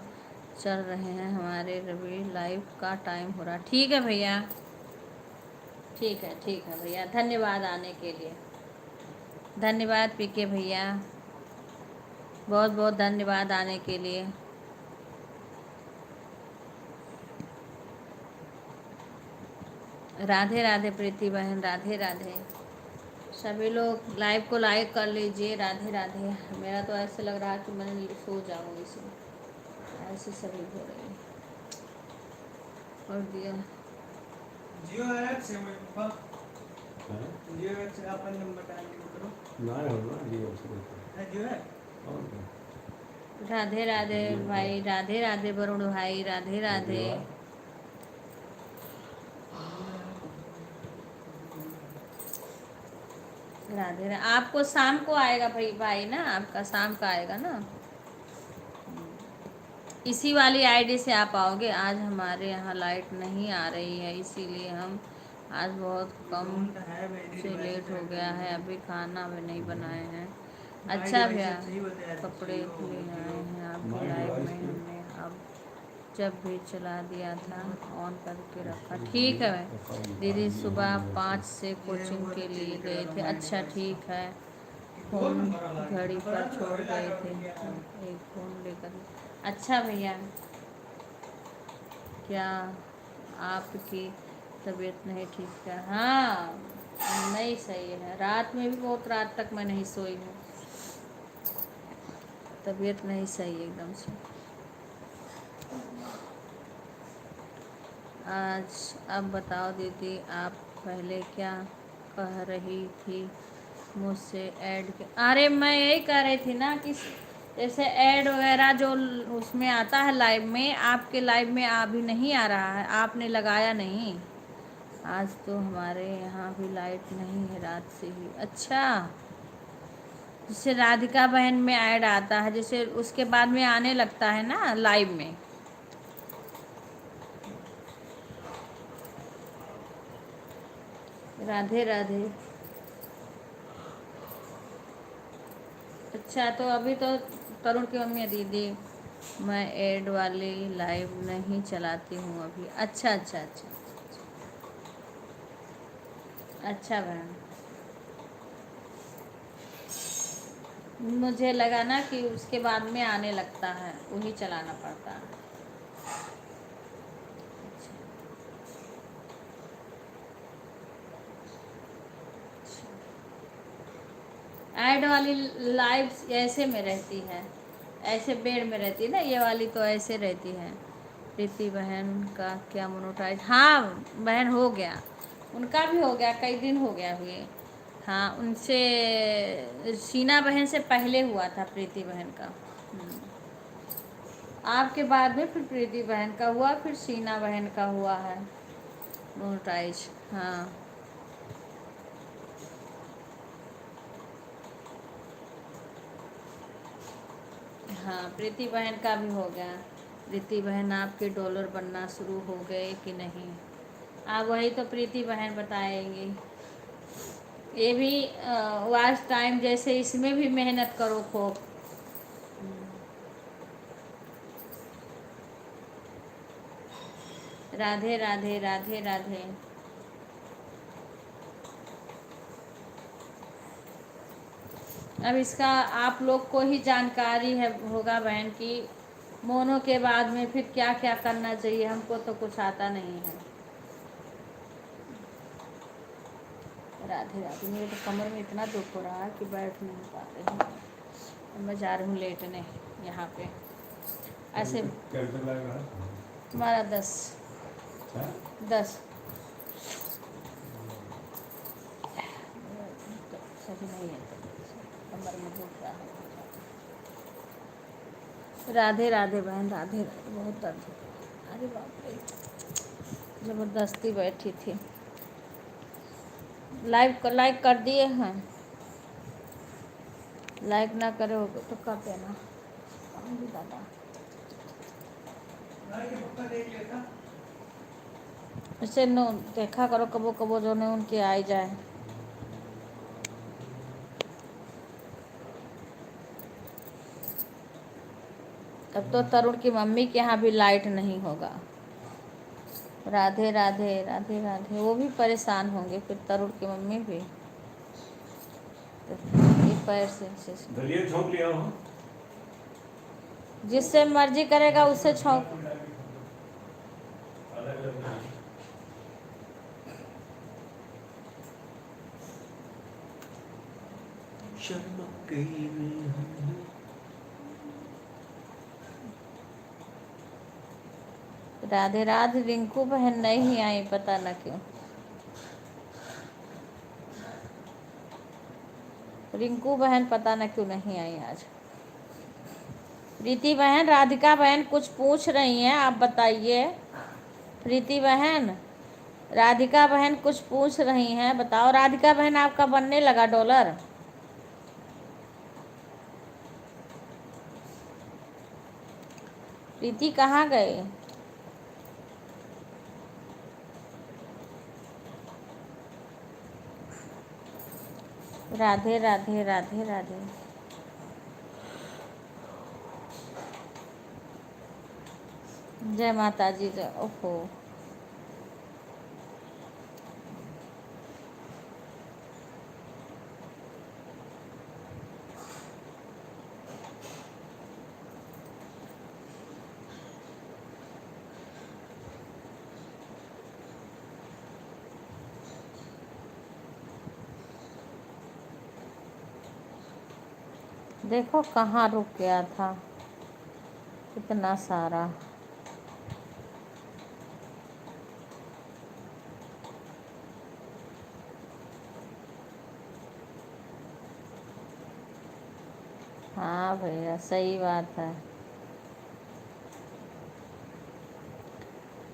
[SPEAKER 1] चल रहे हैं हमारे रवि लाइव का टाइम हो रहा। ठीक है भैया, ठीक है भैया। धन्यवाद आने के लिए। धन्यवाद पीके भैया, बहुत बहुत धन्यवाद आने के लिए। राधे राधे प्रीति बहन, राधे राधे। सभी लोग लाइव को लाइक कर लीजिए। राधे राधे। मेरा तो ऐसे लग रहा है कि मैं सो जाऊँ इसमें, ऐसे सभी हो रही है। कर दिया।
[SPEAKER 2] जियो ऐप से मैं पापा
[SPEAKER 3] हैं?
[SPEAKER 2] जियो ऐप से अपन नंबर डाल के करो
[SPEAKER 3] ना होगा ये उसको
[SPEAKER 2] है जियो है
[SPEAKER 3] और क्या?
[SPEAKER 1] राधे राधे भाई, राधे राधे वरुण भाई, राधे राधे। राधे राधे। आपको शाम को आएगा भाई, भाई ना आपका शाम का आएगा ना, इसी वाली आईडी से आप आओगे। आज हमारे यहाँ लाइट नहीं आ रही है, इसीलिए हम आज बहुत कम से लेट हो गया है। अभी खाना भी नहीं बनाए हैं। अच्छा भैया, कपड़े ले आए हैं आपकी लाइव में हमने, अब जब भी चला दिया था ऑन करके रखा। ठीक है भाई। दीदी सुबह 5 से कोचिंग के लिए गए थे। अच्छा ठीक है। फ़ोन घड़ी पर छोड़ गए थे, एक फ़ोन लेकर। अच्छा भैया, क्या आपकी तबीयत नहीं ठीक है? हाँ, नहीं सही है। रात में भी बहुत रात तक मैं नहीं सोई हूँ, तबीयत नहीं सही एकदम से। आज अब बताओ दीदी, आप पहले क्या कह रही थी मुझसे ऐड के? अरे मैं यही कह रही थी ना कि जैसे ऐड वगैरह जो उसमें आता है लाइव में, आपके लाइव में अभी नहीं आ रहा है, आपने लगाया नहीं। आज तो हमारे यहाँ भी लाइट नहीं है रात से ही। अच्छा, जैसे राधिका बहन में ऐड आता है, जैसे उसके बाद में आने लगता है ना लाइव में। राधे राधे। अच्छा, तो अभी तो तरुण की मम्मी दीदी, मैं ऐड वाली लाइव नहीं चलाती हूँ अभी। अच्छा अच्छा अच्छा अच्छा बहन, मुझे लगा ना कि उसके बाद में आने लगता है, वही चलाना पड़ता है। ऐड वाली लाइव ऐसे में रहती है, ऐसे बेड में रहती है ना, ये वाली तो ऐसे रहती है। प्रीति बहन का क्या मोनोटाइज? हाँ बहन, हो गया, उनका भी हो गया, कई दिन हो गया हुए। हाँ, उनसे शीना बहन से पहले हुआ था प्रीति बहन का। आपके बाद में फिर प्रीति बहन का हुआ, फिर शीना बहन का हुआ है मोनोटाइज। हाँ हाँ, प्रीति बहन का भी हो गया। प्रीति बहन, आपके डॉलर बनना शुरू हो गए कि नहीं? आप वही तो प्रीति बहन बताएंगी। ये भी वॉच टाइम जैसे इसमें भी मेहनत करो खूब। राधे राधे, राधे राधे। अब इसका आप लोग को ही जानकारी है होगा बहन की मोनो के बाद में फिर क्या क्या करना चाहिए, हमको तो कुछ आता नहीं है। राधे राधे। मेरे तो कमर में इतना दुख हो रहा है कि बैठ नहीं पा रही हूँ। मैं जा रही हूँ लेटने यहाँ पे ऐसे।
[SPEAKER 3] कैसे लग रहा है?
[SPEAKER 1] तुम्हारा 10
[SPEAKER 3] हाँ?
[SPEAKER 1] 10 सही नहीं है, कमर में दुख रहा है। राधे राधे बहन, राधे राधे। बहुत दर्द हो रहा है। अरे बाप रे, ज़बरदस्ती बैठी थी। लाइक कर दिए हैं? लाइक ना करे होगे तो कर देना। आऊँगी दादा।
[SPEAKER 2] के पक्का देख लेता
[SPEAKER 1] ऐसे नो देखा करो, कबो कबो जो ने उनके आई जाए। अब तो तरुण की मम्मी के यहाँ भी लाइट नहीं होगा। राधे राधे, राधे राधे। वो भी परेशान होंगे फिर, तरुण की मम्मी भी। तो ये पैर से
[SPEAKER 3] दलिया छोंक लिया हो?
[SPEAKER 1] जिससे मर्जी करेगा उससे छौंक।
[SPEAKER 3] शर्मा गई मैं।
[SPEAKER 1] राधे राधे। रिंकू बहन नहीं आई, पता न क्यों। रिंकू बहन पता न क्यों नहीं आई आज। प्रीति बहन, राधिका बहन कुछ पूछ रही हैं, आप बताइए। प्रीति बहन, राधिका बहन कुछ पूछ रही हैं, बताओ। राधिका बहन, आपका बनने लगा डॉलर? प्रीति कहाँ गए? राधे राधे राधे राधे। जय माता जी। जय। ओहो, देखो कहाँ रुक गया था, इतना सारा। हाँ भैया, सही बात है।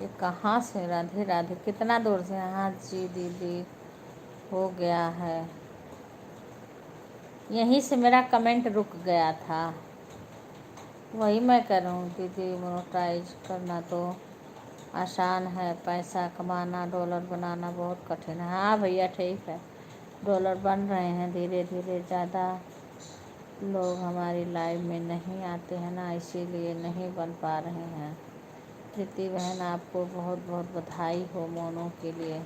[SPEAKER 1] ये कहाँ से? राधे राधे। कितना दूर से? हाँ जी दीदी, हो गया है। यहीं से मेरा कमेंट रुक गया था, वही मैं कर रहा हूँ दीदी। मोनेटाइज करना तो आसान है, पैसा कमाना, डॉलर बनाना बहुत कठिन है। हाँ भैया ठीक है, डॉलर बन रहे हैं धीरे धीरे। ज़्यादा लोग हमारी लाइव में नहीं आते हैं ना, इसीलिए नहीं बन पा रहे हैं। प्रीति बहन, आपको बहुत बहुत बधाई हो मोनों के लिए।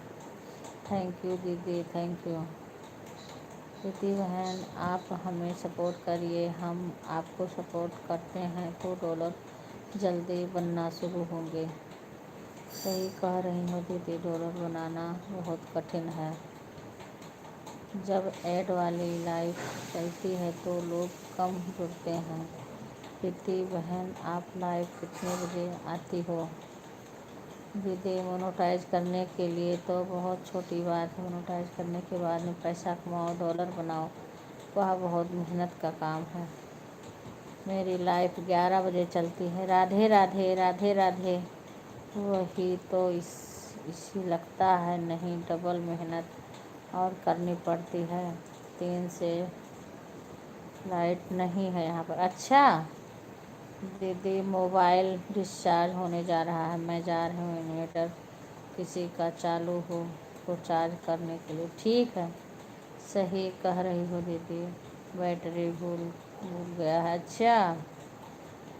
[SPEAKER 1] थैंक यू दीदी, थैंक यू। प्रीति बहन, आप हमें सपोर्ट करिए, हम आपको सपोर्ट करते हैं तो डॉलर जल्दी बनना शुरू होंगे। सही कह रही हो दीदी, डॉलर बनाना बहुत कठिन है। जब ऐड वाली लाइव चलती है तो लोग कम जुड़ते हैं। प्रीति बहन, आप लाइव कितने बजे आती हो? दीदी, मोनेटाइज करने के लिए तो बहुत छोटी बात है। मोनेटाइज करने के बाद में पैसा कमाओ, डॉलर बनाओ, वह बहुत मेहनत का काम है। मेरी लाइफ 11 बजे चलती है। राधे राधे राधे राधे। वही तो इसी लगता है, नहीं डबल मेहनत और करनी पड़ती है। 3 से लाइट नहीं है यहाँ पर। अच्छा दीदी, मोबाइल डिस्चार्ज होने जा रहा है, मैं जा रही हूँ इन्वर्टर किसी का चालू हो तो चार्ज करने के लिए। ठीक है, सही कह रही हो दीदी, बैटरी भूल गया है। अच्छा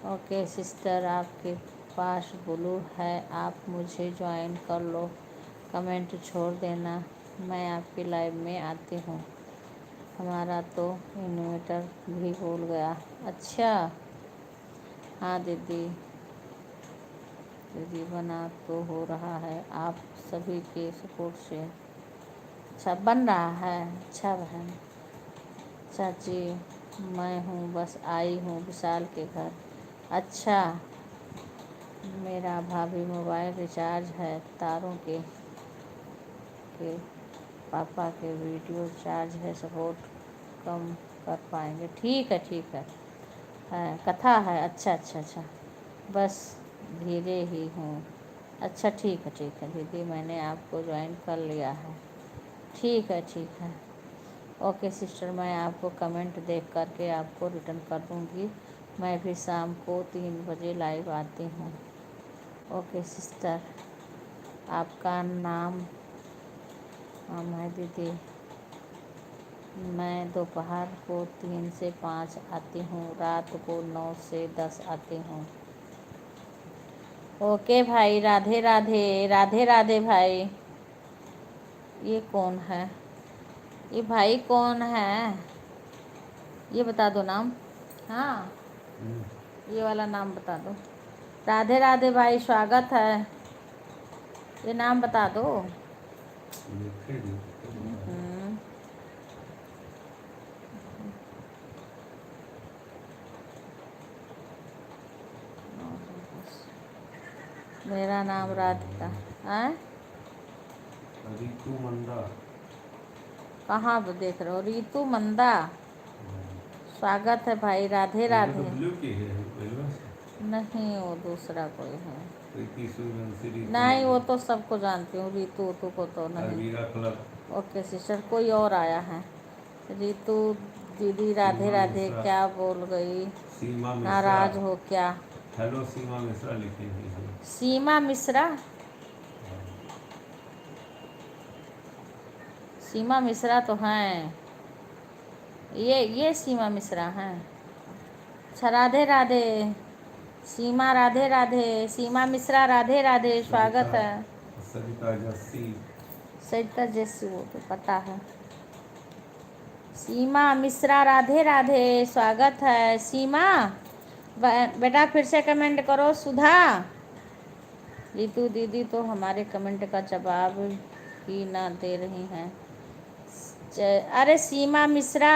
[SPEAKER 1] ओके सिस्टर, आपके पास ब्लू है, आप मुझे ज्वाइन कर लो, कमेंट छोड़ देना, मैं आपकी लाइव में आती हूँ। हमारा तो इन्वर्टर भी भूल गया। अच्छा हाँ दीदी, दीदी बना तो हो रहा है आप सभी के सपोर्ट से। अच्छा बन रहा है। अच्छा बहन। चाची, मैं हूँ, बस आई हूँ विशाल के घर। अच्छा, मेरा भाभी मोबाइल रिचार्ज है, तारों के पापा के वीडियो चार्ज है, सपोर्ट कम कर पाएंगे। ठीक है ठीक है। कथा है। अच्छा अच्छा अच्छा, बस धीरे ही हूँ। अच्छा ठीक है दीदी, मैंने आपको ज्वाइन कर लिया है। ठीक है ठीक है। ओके सिस्टर, मैं आपको कमेंट देख करके आपको रिटर्न कर दूँगी। मैं भी शाम को 3 बजे लाइव आती हूँ। ओके सिस्टर, आपका नाम है दीदी। मैं दोपहर को 3 से 5 आती हूँ, रात को 9 से 10 आती हूँ। ओके भाई, राधे राधे राधे राधे भाई। ये कौन है? ये भाई कौन है, ये बता दो नाम। हाँ ये वाला नाम बता दो। राधे राधे भाई, स्वागत है। ये नाम बता दो। मेरा नाम राधिका है।
[SPEAKER 3] रितु मंदा।
[SPEAKER 1] कहाँ पे देख रहे हो? रितु मंदा, स्वागत है भाई, राधे राधे।
[SPEAKER 3] ब्लू की है वेलवा से।
[SPEAKER 1] नहीं, वो दूसरा कोई है।
[SPEAKER 3] प्रीति सूर्यवंशी, रितु
[SPEAKER 1] नहीं, वो
[SPEAKER 3] मंदा,
[SPEAKER 1] तो सबको जानती हूँ, रितु उतु को तो नहीं।
[SPEAKER 3] अलवीरा क्लब,
[SPEAKER 1] ओके सिस्टर, कोई और आया है। रितु दीदी राधे
[SPEAKER 3] सीमा
[SPEAKER 1] राधे,
[SPEAKER 3] मिश्रा।
[SPEAKER 1] क्या बोल गई?
[SPEAKER 3] सीमा मिश्रा।
[SPEAKER 1] नाराज हो क्या?
[SPEAKER 3] हेलो सीमा मिश्रा लिखी हुई है।
[SPEAKER 1] सीमा मिश्रा, सीमा मिश्रा तो हैं, ये सीमा मिश्रा हैं। अच्छा, राधे राधे सीमा, राधे राधे सीमा मिश्रा, राधे राधे, स्वागत है।
[SPEAKER 3] सरिता जस्सी।
[SPEAKER 1] सरिता जैसी वो तो पता है। सीमा मिश्रा, राधे राधे, स्वागत है। सीमा बेटा फिर से कमेंट करो। सुधा, रितु दीदी तो हमारे कमेंट का जवाब ही ना दे रही हैं। अरे सीमा मिश्रा,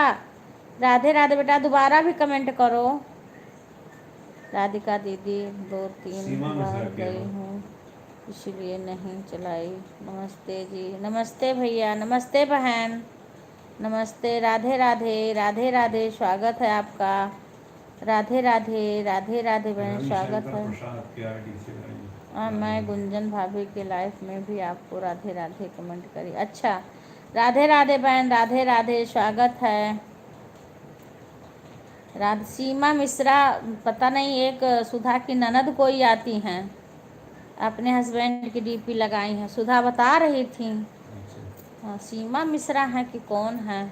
[SPEAKER 1] राधे राधे बेटा, दोबारा भी कमेंट करो। राधिका दीदी 2-3
[SPEAKER 3] सीमा मिश्रा
[SPEAKER 1] बार
[SPEAKER 3] क्या
[SPEAKER 1] गई
[SPEAKER 3] है?
[SPEAKER 1] हूँ इसलिए नहीं चलाई। नमस्ते जी, नमस्ते भैया, नमस्ते बहन, नमस्ते। राधे राधे, राधे राधे, स्वागत है आपका। राधे राधे, राधे राधे बहन, स्वागत
[SPEAKER 3] रविशंकर
[SPEAKER 1] है।
[SPEAKER 3] प्रसाद की आईडी से आई।
[SPEAKER 1] मैं गुंजन भाभी के लाइफ में भी आपको राधे राधे कमेंट करी। अच्छा, राधे राधे बहन, राधे राधे, स्वागत है। राध सीमा मिश्रा, पता नहीं, एक सुधा की ननद कोई आती हैं, अपने हस्बैंड की डीपी लगाई हैं, सुधा बता रही थी।
[SPEAKER 3] अच्छा।
[SPEAKER 1] हाँ, सीमा मिश्रा है कि कौन है,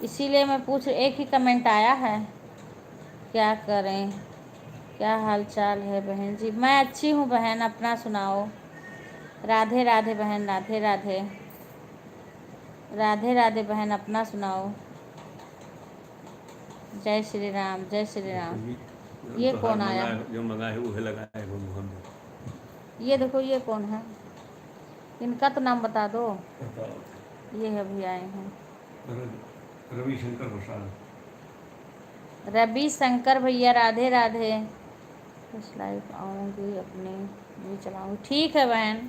[SPEAKER 1] इसीलिए मैं पूछ, एक ही कमेंट आया है। क्या करें, क्या हाल चाल है बहन जी? मैं अच्छी हूँ बहन, अपना सुनाओ। राधे राधे बहन, राधे राधे, राधे राधे बहन, अपना सुनाओ। जय श्री राम, जय श्री राम। ये
[SPEAKER 3] तो
[SPEAKER 1] कौन आया?
[SPEAKER 3] जो मंगाए वो है लगाए वो मोहम्मद।
[SPEAKER 1] ये देखो, ये कौन है? इनका तो नाम बता दो।
[SPEAKER 3] बताओ।
[SPEAKER 1] ये अभी आए हैं,
[SPEAKER 3] रविशंकर प्रसाद।
[SPEAKER 1] रवि शंकर भैया, राधे राधे। इस लाइव आऊँगी, अपने भी चलाऊँगी। ठीक है बहन,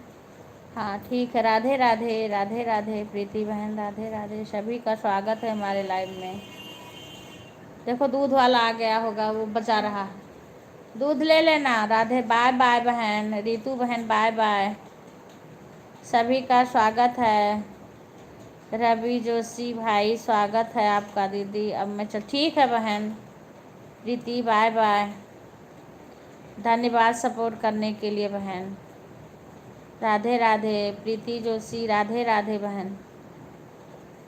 [SPEAKER 1] हाँ ठीक है। राधे राधे, राधे राधे, प्रीति बहन, राधे राधे, सभी का स्वागत है हमारे लाइव में। देखो दूध वाला आ गया होगा, वो बचा रहा है, दूध ले लेना। राधे, बाय बाय बहन, रितु बहन बाय बाय, सभी का स्वागत है। रवि जोशी भाई, स्वागत है आपका। दीदी अब मैं चल, ठीक है बहन। प्रीति बाय बाय, धन्यवाद सपोर्ट करने के लिए बहन। राधे राधे, प्रीति जोशी, राधे राधे बहन।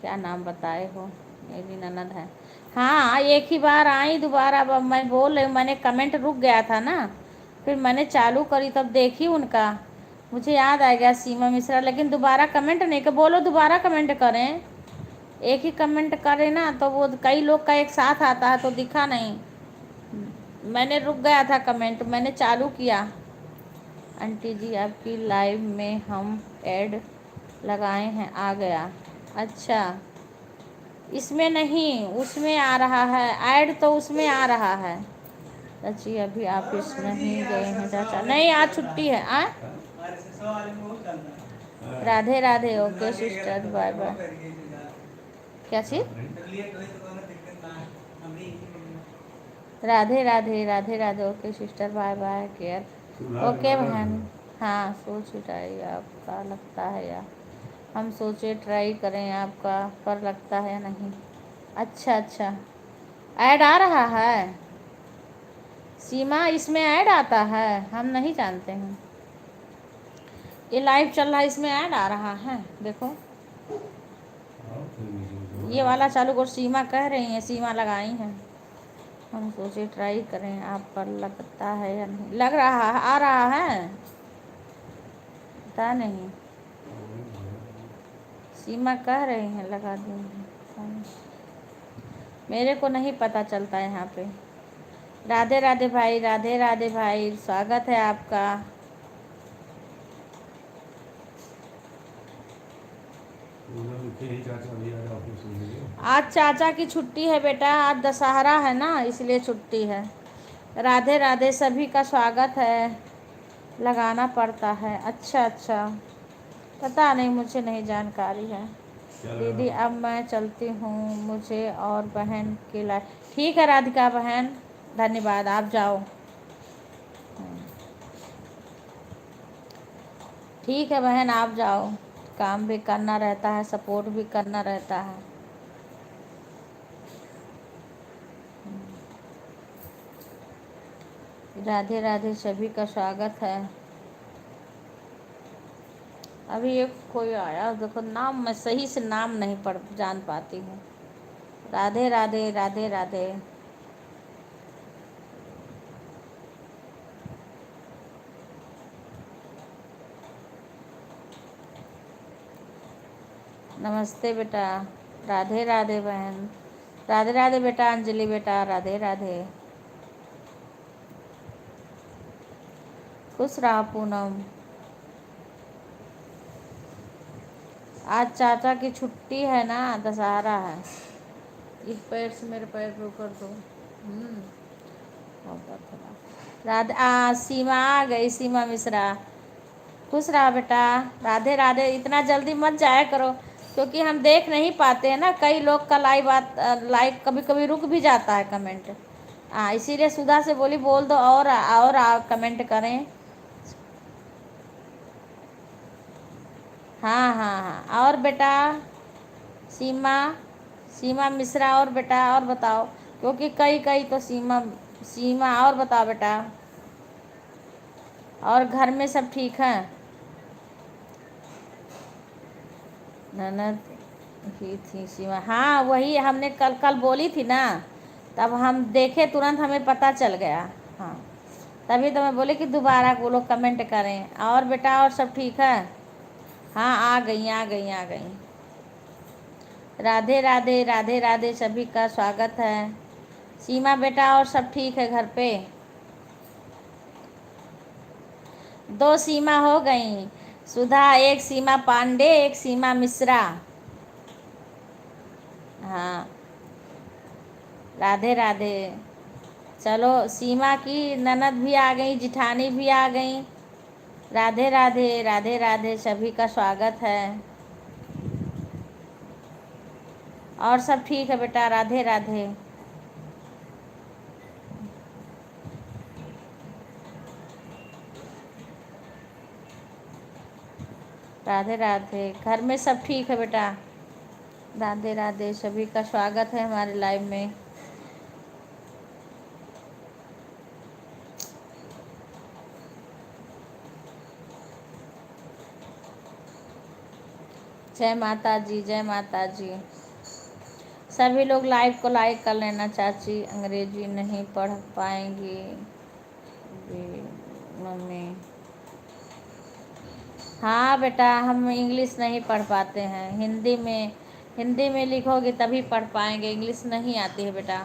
[SPEAKER 1] क्या नाम बताए हो? मेरी ननद है। हाँ, एक ही बार आई, दोबारा अब मैं बोल रही हूँ, मैंने कमेंट रुक गया था ना, फिर मैंने चालू करी तब देखी उनका, मुझे याद आ गया सीमा मिश्रा, लेकिन दोबारा कमेंट नहीं कर, बोलो दोबारा कमेंट करें। एक ही कमेंट करें ना, तो वो कई लोग का एक साथ आता है तो दिखा नहीं, मैंने रुक गया था कमेंट, मैंने चालू किया। आंटी जी आपकी लाइव में हम ऐड लगाए हैं, आ गया। अच्छा, इसमें नहीं, उसमें आ रहा है ऐड, तो उसमें आ रहा है। चाची अभी ऑफिस नहीं गए हैं चाचा? नहीं, आज छुट्टी है। Radhe Radhe, okay sister, bye bye. क्या चीज? Radhe Radhe, Radhe Radhe, okay sister, bye bye, care. Okay बहन, हाँ सोच ट्राई आपका लगता है, या हम सोचे ट्राई करें आपका, पर लगता है या नहीं। अच्छा अच्छा, ऐड आ रहा है सीमा, इसमें ऐड आता है? हम नहीं जानते हैं, ये लाइव चल रहा है, इसमें ऐड आ रहा है। देखो ये वाला चालू कर, सीमा कह रही हैं, सीमा लगाई हैं, हम सोचे ट्राई करें आप पर लगता है या नहीं। लग रहा है, आ रहा है, पता नहीं, सीमा कह रही हैं लगा दूँगी, मेरे को नहीं पता चलता यहाँ पे। राधे राधे भाई, राधे राधे भाई, स्वागत है आपका। आज चाचा की छुट्टी है बेटा, आज दशहरा है ना, इसलिए छुट्टी है। राधे राधे, सभी का स्वागत है। लगाना पड़ता है। अच्छा अच्छा, पता नहीं, मुझे नहीं जानकारी है।
[SPEAKER 3] क्या
[SPEAKER 1] दीदी
[SPEAKER 3] लगा?
[SPEAKER 1] अब मैं चलती हूँ, मुझे और बहन के लाए। ठीक है राधिका बहन, धन्यवाद, आप जाओ। ठीक है बहन, आप जाओ, काम भी करना रहता है, सपोर्ट भी करना रहता है। राधे राधे, सभी का स्वागत है। अभी एक कोई आया, देखो नाम मैं सही से नाम नहीं पढ़ जान पाती हूँ। राधे राधे, राधे राधे। नमस्ते बेटा, राधे राधे बहन, राधे राधे बेटा, अंजलि बेटा, राधे राधे। खुश रहा पूनम। आज चाचा की छुट्टी है ना, दशहरा है। इस पैर से मेरे पैर पे ऊपर दो। होगा थोड़ा। राधे सीमा आ गई, सीमा मिश्रा। खुश रहा बेटा, राधे राधे। इतना जल्दी मत जाया करो, क्योंकि हम देख नहीं पाते हैं ना, कई लोग का लाइक कभी कभी रुक भी जाता है कमेंट। इसीलिए सुधा से बोली बोल दो और कमेंट करें। हाँ हाँ हाँ, और बेटा सीमा, सीमा मिश्रा, और बेटा और बताओ, क्योंकि कई कई तो सीमा, सीमा और बताओ बेटा। और घर में सब ठीक है? ननद ही थी सीमा, हाँ वही हमने कल कल बोली थी ना, तब हम देखे तुरंत हमें पता चल गया। हाँ, तभी तो मैं बोली कि दोबारा वो लोग कमेंट करें। और बेटा और सब ठीक है? हाँ, आ गई आ गई आ गई। राधे राधे, राधे राधे, सभी का स्वागत है। सीमा बेटा और सब ठीक है घर पे? दो सीमा हो गई, सुधा, एक सीमा पांडे, एक सीमा मिश्रा। हाँ, राधे राधे। चलो, सीमा की ननद भी आ गई, जिठानी भी आ गई। राधे राधे, राधे राधे, सभी का स्वागत है। और सब ठीक है बेटा, राधे राधे। राधे राधे, घर में सब ठीक है बेटा? राधे राधे, सभी का स्वागत है हमारे लाइव में। जय माता जी, जय माता जी। सभी लोग लाइव को लाइक कर लेना। चाची अंग्रेजी नहीं पढ़ पाएंगी जी मम्मी। हाँ बेटा, हम इंग्लिश नहीं पढ़ पाते हैं, हिंदी में लिखोगे तभी पढ़ पाएंगे, इंग्लिश नहीं आती है बेटा।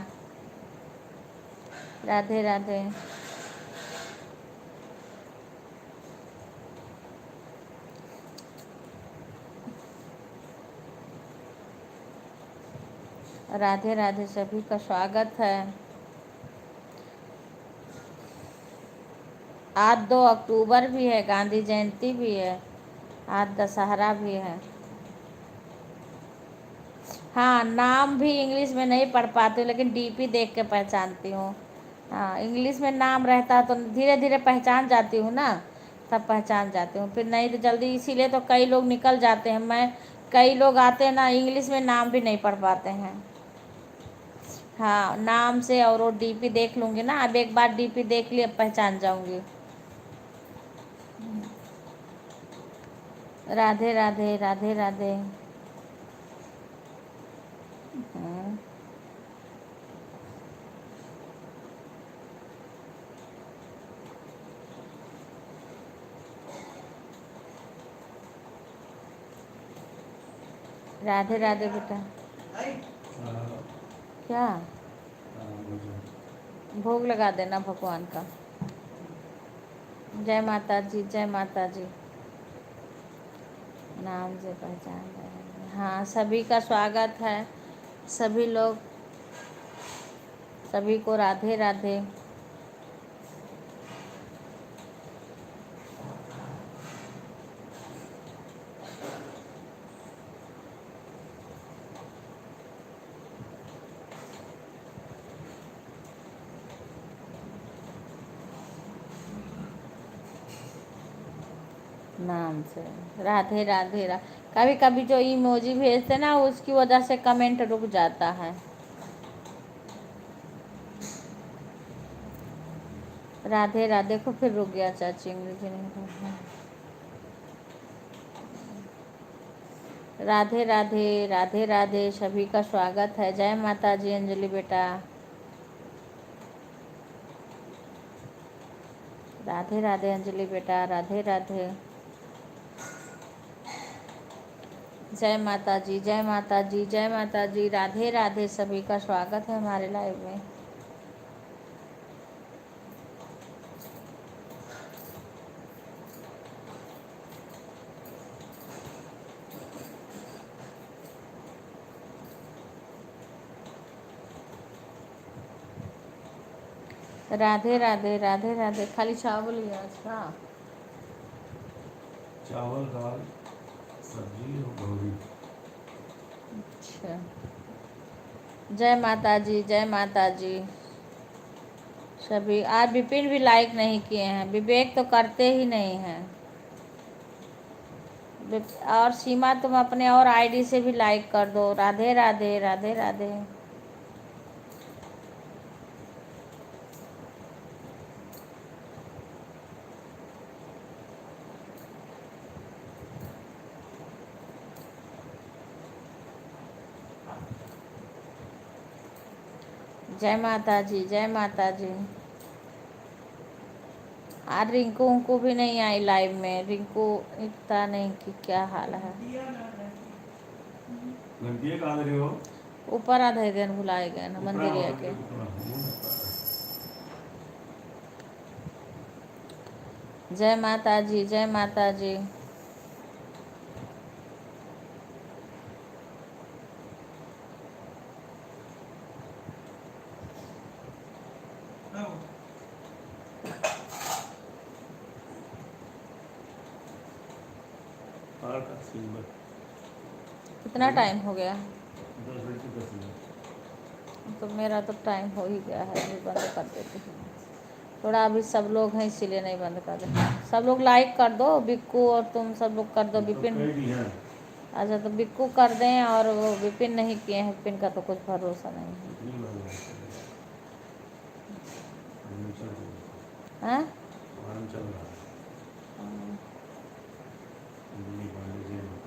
[SPEAKER 1] राधे राधे। राधे राधे, सभी का स्वागत है। आज 2 अक्टूबर भी है, गांधी जयंती भी है, आज दशहरा भी है। हाँ, नाम भी इंग्लिश में नहीं पढ़ पाती हूँ, लेकिन डीपी देख के पहचानती हूँ। हाँ, इंग्लिश में नाम रहता है तो धीरे धीरे पहचान जाती हूँ ना, तब पहचान जाती हूँ, फिर नहीं तो जल्दी, इसीलिए तो कई लोग निकल जाते हैं। कई लोग आते हैं ना, इंग्लिश में नाम भी नहीं पढ़ पाते हैं। हाँ, नाम से और वो डीपी देख लूँगी ना, अब एक बार डीपी देख ली, अब पहचान जाऊँगी। राधे राधे, राधे राधे। हम्म, राधे राधे बेटा। क्या भोग लगा देना भगवान का। जय माता जी, जय माता जी। नाम से पहचान रहे हैं। हाँ, सभी का स्वागत है, सभी लोग, सभी को राधे राधे। नाम से। राधे राधे कभी कभी जो इमोजी भेजते ना उसकी वजह से कमेंट रुक जाता है। राधे राधे को फिर रुक गया चाची, अंग्रेजी नहीं बोलना। राधे राधे राधे राधे सभी का स्वागत है। जय माता जी अंजलि बेटा। राधे राधे अंजलि बेटा, राधे राधे। जय माता जी जय माता जी जय माता जी। राधे राधे सभी का स्वागत है हमारे लाइव में। राधे राधे राधे राधे। खाली चावल ही है आज का?
[SPEAKER 3] चावल दाल सब्जी और भौरी।
[SPEAKER 1] अच्छा। जय माता जी जय माता जी सभी। आज विपिन भी लाइक नहीं किए हैं, विवेक तो करते ही नहीं हैं। और सीमा तुम अपने और आईडी से भी लाइक कर दो। राधे राधे राधे राधे। जय माता जी जय माता जी। आज रिंकू उनको भी नहीं आई लाइव में। रिंकू इतना नहीं कि क्या हाल है।
[SPEAKER 3] घंटिया कहाँ दे रहे हो?
[SPEAKER 1] ऊपर आधे दिन भुलाए गए ना मंदिरिया के। जय माता जी जय माता जी। कितना टाइम हो गया?
[SPEAKER 3] 10 बजे 10 मिनट।
[SPEAKER 1] तो मेरा तो टाइम हो ही गया है, अभी बंद कर देती हूँ। थोड़ा अभी सब लोग हैं इसीलिए नहीं बंद कर रहे। सब लोग लाइक कर दो, बिक्कू और तुम सब लोग कर दो। विपिन अच्छा तो बिक्कू कर दें, और वो विपिन नहीं किए हैं। विपिन का तो कुछ भरोसा नहीं है। हाँ?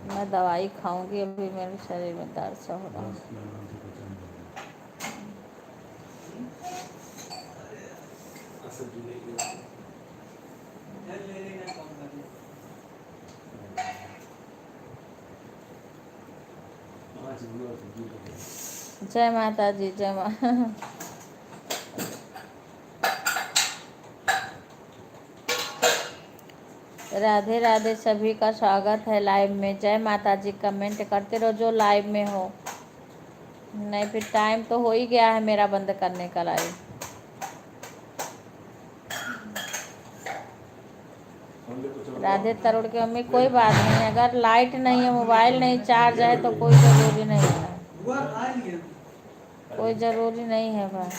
[SPEAKER 1] मैं दवाई खाऊंगी, अभी मेरे शरीर में दर्द सा हो रहा है। जय माता जी जय माँ। राधे राधे सभी का स्वागत है लाइव में। जय माता जी। कमेंट करते रहो जो लाइव में हो। नहीं फिर टाइम तो हो ही गया है मेरा बंद करने का लाइव। राधे तरुण की मम्मी कोई बात नहीं, अगर लाइट नहीं है, मोबाइल नहीं चार्ज है तो कोई ज़रूरी नहीं है। कोई ज़रूरी नहीं है भाई।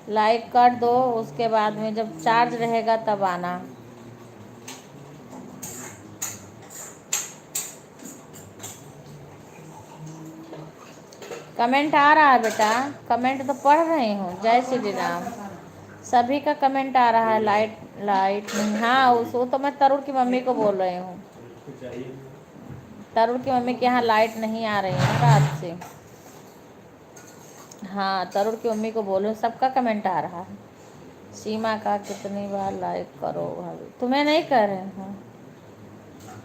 [SPEAKER 1] लाइक कर दो, उसके बाद में जब चार्ज रहेगा तब आना। कमेंट आ रहा है बेटा, कमेंट तो पढ़ रही हूँ। जय श्री राम। सभी का कमेंट आ रहा है। लाइट नहीं, हाँ वो तो मैं तरुण की मम्मी को बोल रही हूँ। तरुण की मम्मी के यहाँ लाइट नहीं आ रही है रात से। हाँ तरुण की मम्मी को बोलो। सबका कमेंट आ रहा है। सीमा का कितनी बार लाइक करो भाभी। तुम्हें नहीं कह रहे हूँ,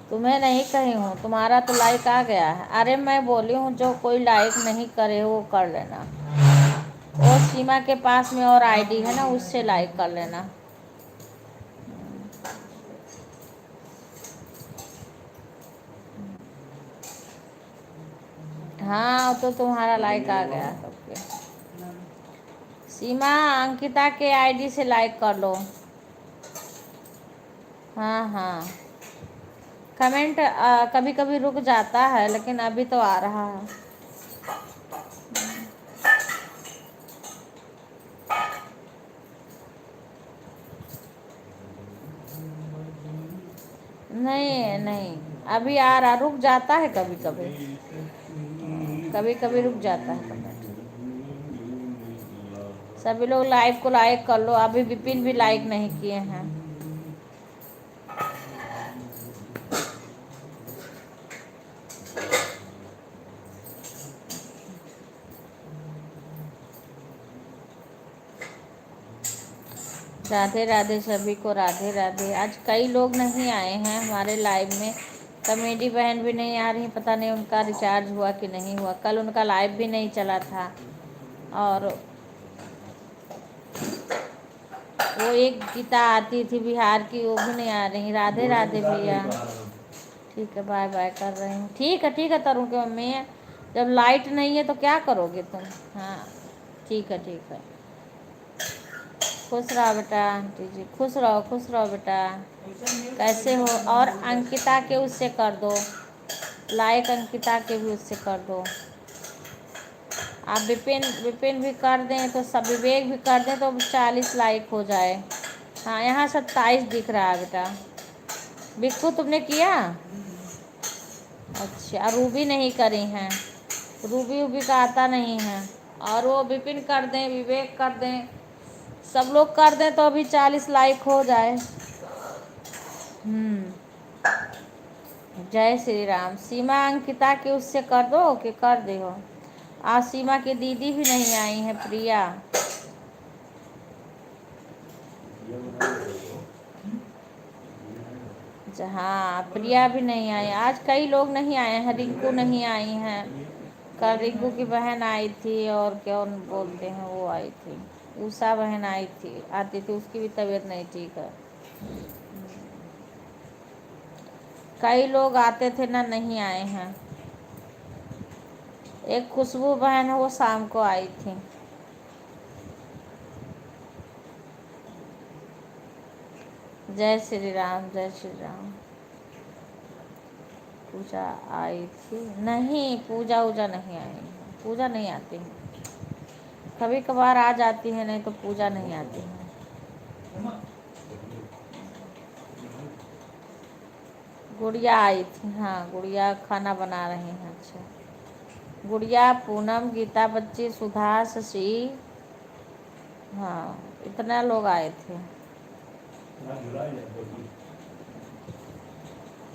[SPEAKER 1] तुम्हें नहीं कही हूँ, तुम्हारा तो लाइक आ गया है। अरे मैं बोली हूँ जो कोई लाइक नहीं करे वो कर लेना। वो सीमा के पास में और आईडी है ना, उससे लाइक कर लेना। हाँ तो तुम्हारा लाइक आ गया सबके। सीमा अंकिता के आईडी से लाइक कर लो। हाँ हाँ कमेंट कभी कभी रुक जाता है, लेकिन अभी तो आ रहा है। नहीं नहीं, अभी आ रहा, रुक जाता है कभी कभी, कभी कभी रुक जाता है कमेंट। सभी लोग लाइव को लाइक कर लो, अभी विपिन भी लाइक नहीं किए हैं। राधे राधे सभी को, राधे राधे। आज कई लोग नहीं आए हैं हमारे लाइव में। कमेडी बहन भी नहीं आ रही, पता नहीं उनका रिचार्ज हुआ कि नहीं हुआ। कल उनका लाइव भी नहीं चला था। और वो एक गीता आती थी बिहार की, वो भी नहीं आ रही। राधे राधे भैया, ठीक है, बाय बाय कर रही हूँ। ठीक है तरुण की मम्मी, जब लाइट नहीं है तो क्या करोगे तुम। हाँ ठीक है। खुश रहो बेटा आंटी जी, खुश रहो बेटा। कैसे हो? और अंकिता के उससे कर दो लाइक, अंकिता के भी उससे कर दो। आप विपिन भी कर दें तो सब, विवेक भी कर दें तो 40 लाइक हो जाए। हाँ यहाँ 27 दिख रहा है बेटा। बिक्कू तुमने किया? अच्छा, रूबी नहीं करी हैं, रूबी का आता नहीं है। और वो विपिन कर दें, विवेक कर दें, सब लोग कर दें तो अभी 40 लाइक हो जाए। जय श्री राम। सीमा अंकिता के उससे कर दो कि कर दे हो। आज सीमा की दीदी भी नहीं आई है, प्रिया। हाँ प्रिया भी नहीं आई। आज कई लोग नहीं आए हैं। रिंकू नहीं आई हैं। कल रिंकू की बहन आई थी, और क्या बोलते हैं वो आई थी, उषा बहन आई थी, आती थी, उसकी भी तबीयत नहीं ठीक है। कई लोग आते थे ना, नहीं आए हैं। एक खुशबू बहन है, वो शाम को आई थी। जय श्री राम, जय श्री राम। पूजा आई थी? नहीं, पूजा नहीं आई है। पूजा नहीं आती है, कभी कभार आ जाती है, नहीं तो पूजा नहीं आती है। गुड़िया आई थी, हाँ गुड़िया खाना बना रही हैं। अच्छा, गुड़िया, पूनम, गीता बच्ची, सुधा, शशि, हाँ इतना लोग आए थे।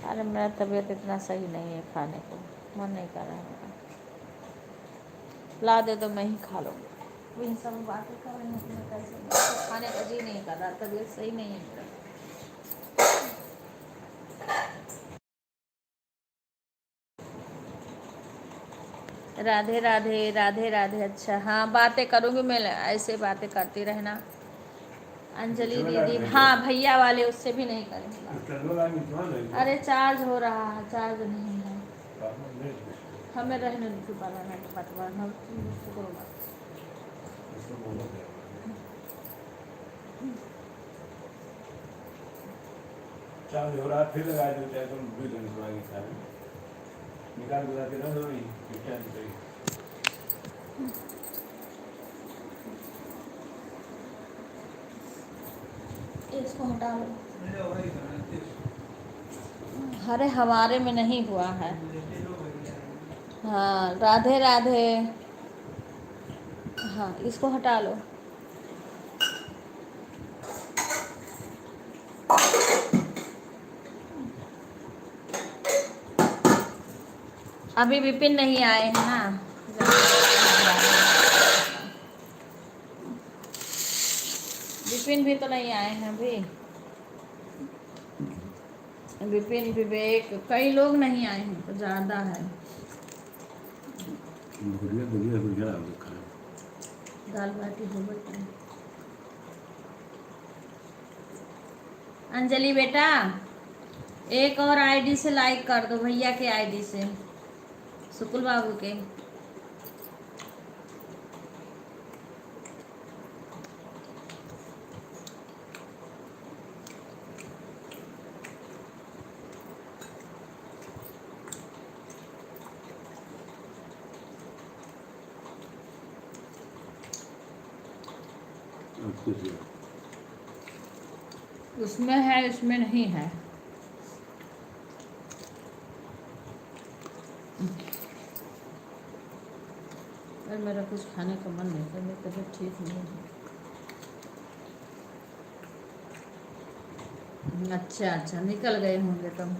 [SPEAKER 1] अरे मेरा तबीयत इतना सही नहीं है, खाने को मन नहीं कर रहा है मेरा। ला दे तो मैं ही खा लूँगी। इन सब बातें कर रही हूँ, मैं कैसे खाने का जी नहीं कर रहा, तबीयत सही नहीं है मेरा। राधे राधे, राधे राधे। अच्छा हाँ, बातें करूँगी मैं, ऐसे बातें करती रहना। अंजलि दीदी, हाँ भैया वाले उससे भी नहीं करेंगे। अरे चार्ज हो रहा है, चार्ज नहीं है। हमें रहने दो,
[SPEAKER 3] चार्ज हो रहा फिर लगा दो, चाहे तुम भी निकाल के रख दो।
[SPEAKER 1] इसको हटा लो। अरे हमारे में नहीं हुआ है। हाँ राधे राधे। हाँ इसको हटा लो। अभी विपिन नहीं आए हैं ना, विपिन भी तो नहीं आए हैं अभी। विपिन, विवेक, कई लोग नहीं आए हैं, तो ज़्यादा है। दाल बाटी हो गई। अंजलि बेटा, एक और आईडी से लाइक कर दो, भैया के आईडी से, सुकुल बाबू के। उसमें है, इसमें नहीं है। और मेरा कुछ खाने का मन नहीं था, मेरी तबीयत ठीक नहीं है। अच्छा अच्छा, निकल गए होंगे तुम।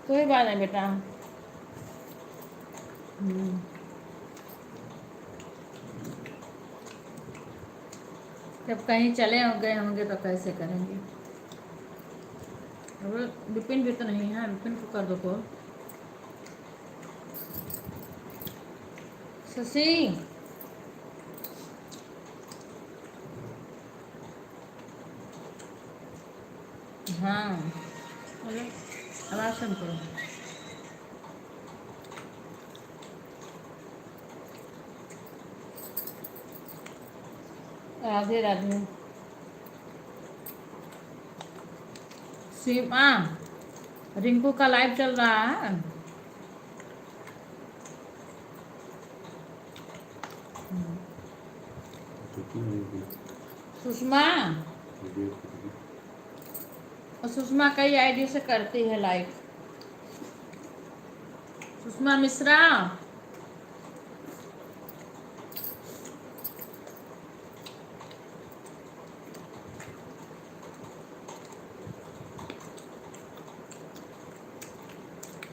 [SPEAKER 1] कोई बात नहीं बेटा। जब कहीं चले गए होंगे तो कैसे करेंगे। अब विपिन भी तो नहीं है, विपिन को कर दो कॉल। शशि, हाँ अरे आवाज सुन करो। राधे राधे। सीमा, रिंकू का लाइव चल रहा है। सुषमा, और सुषमा कई आईडी से करती है लाइव। सुषमा मिश्रा,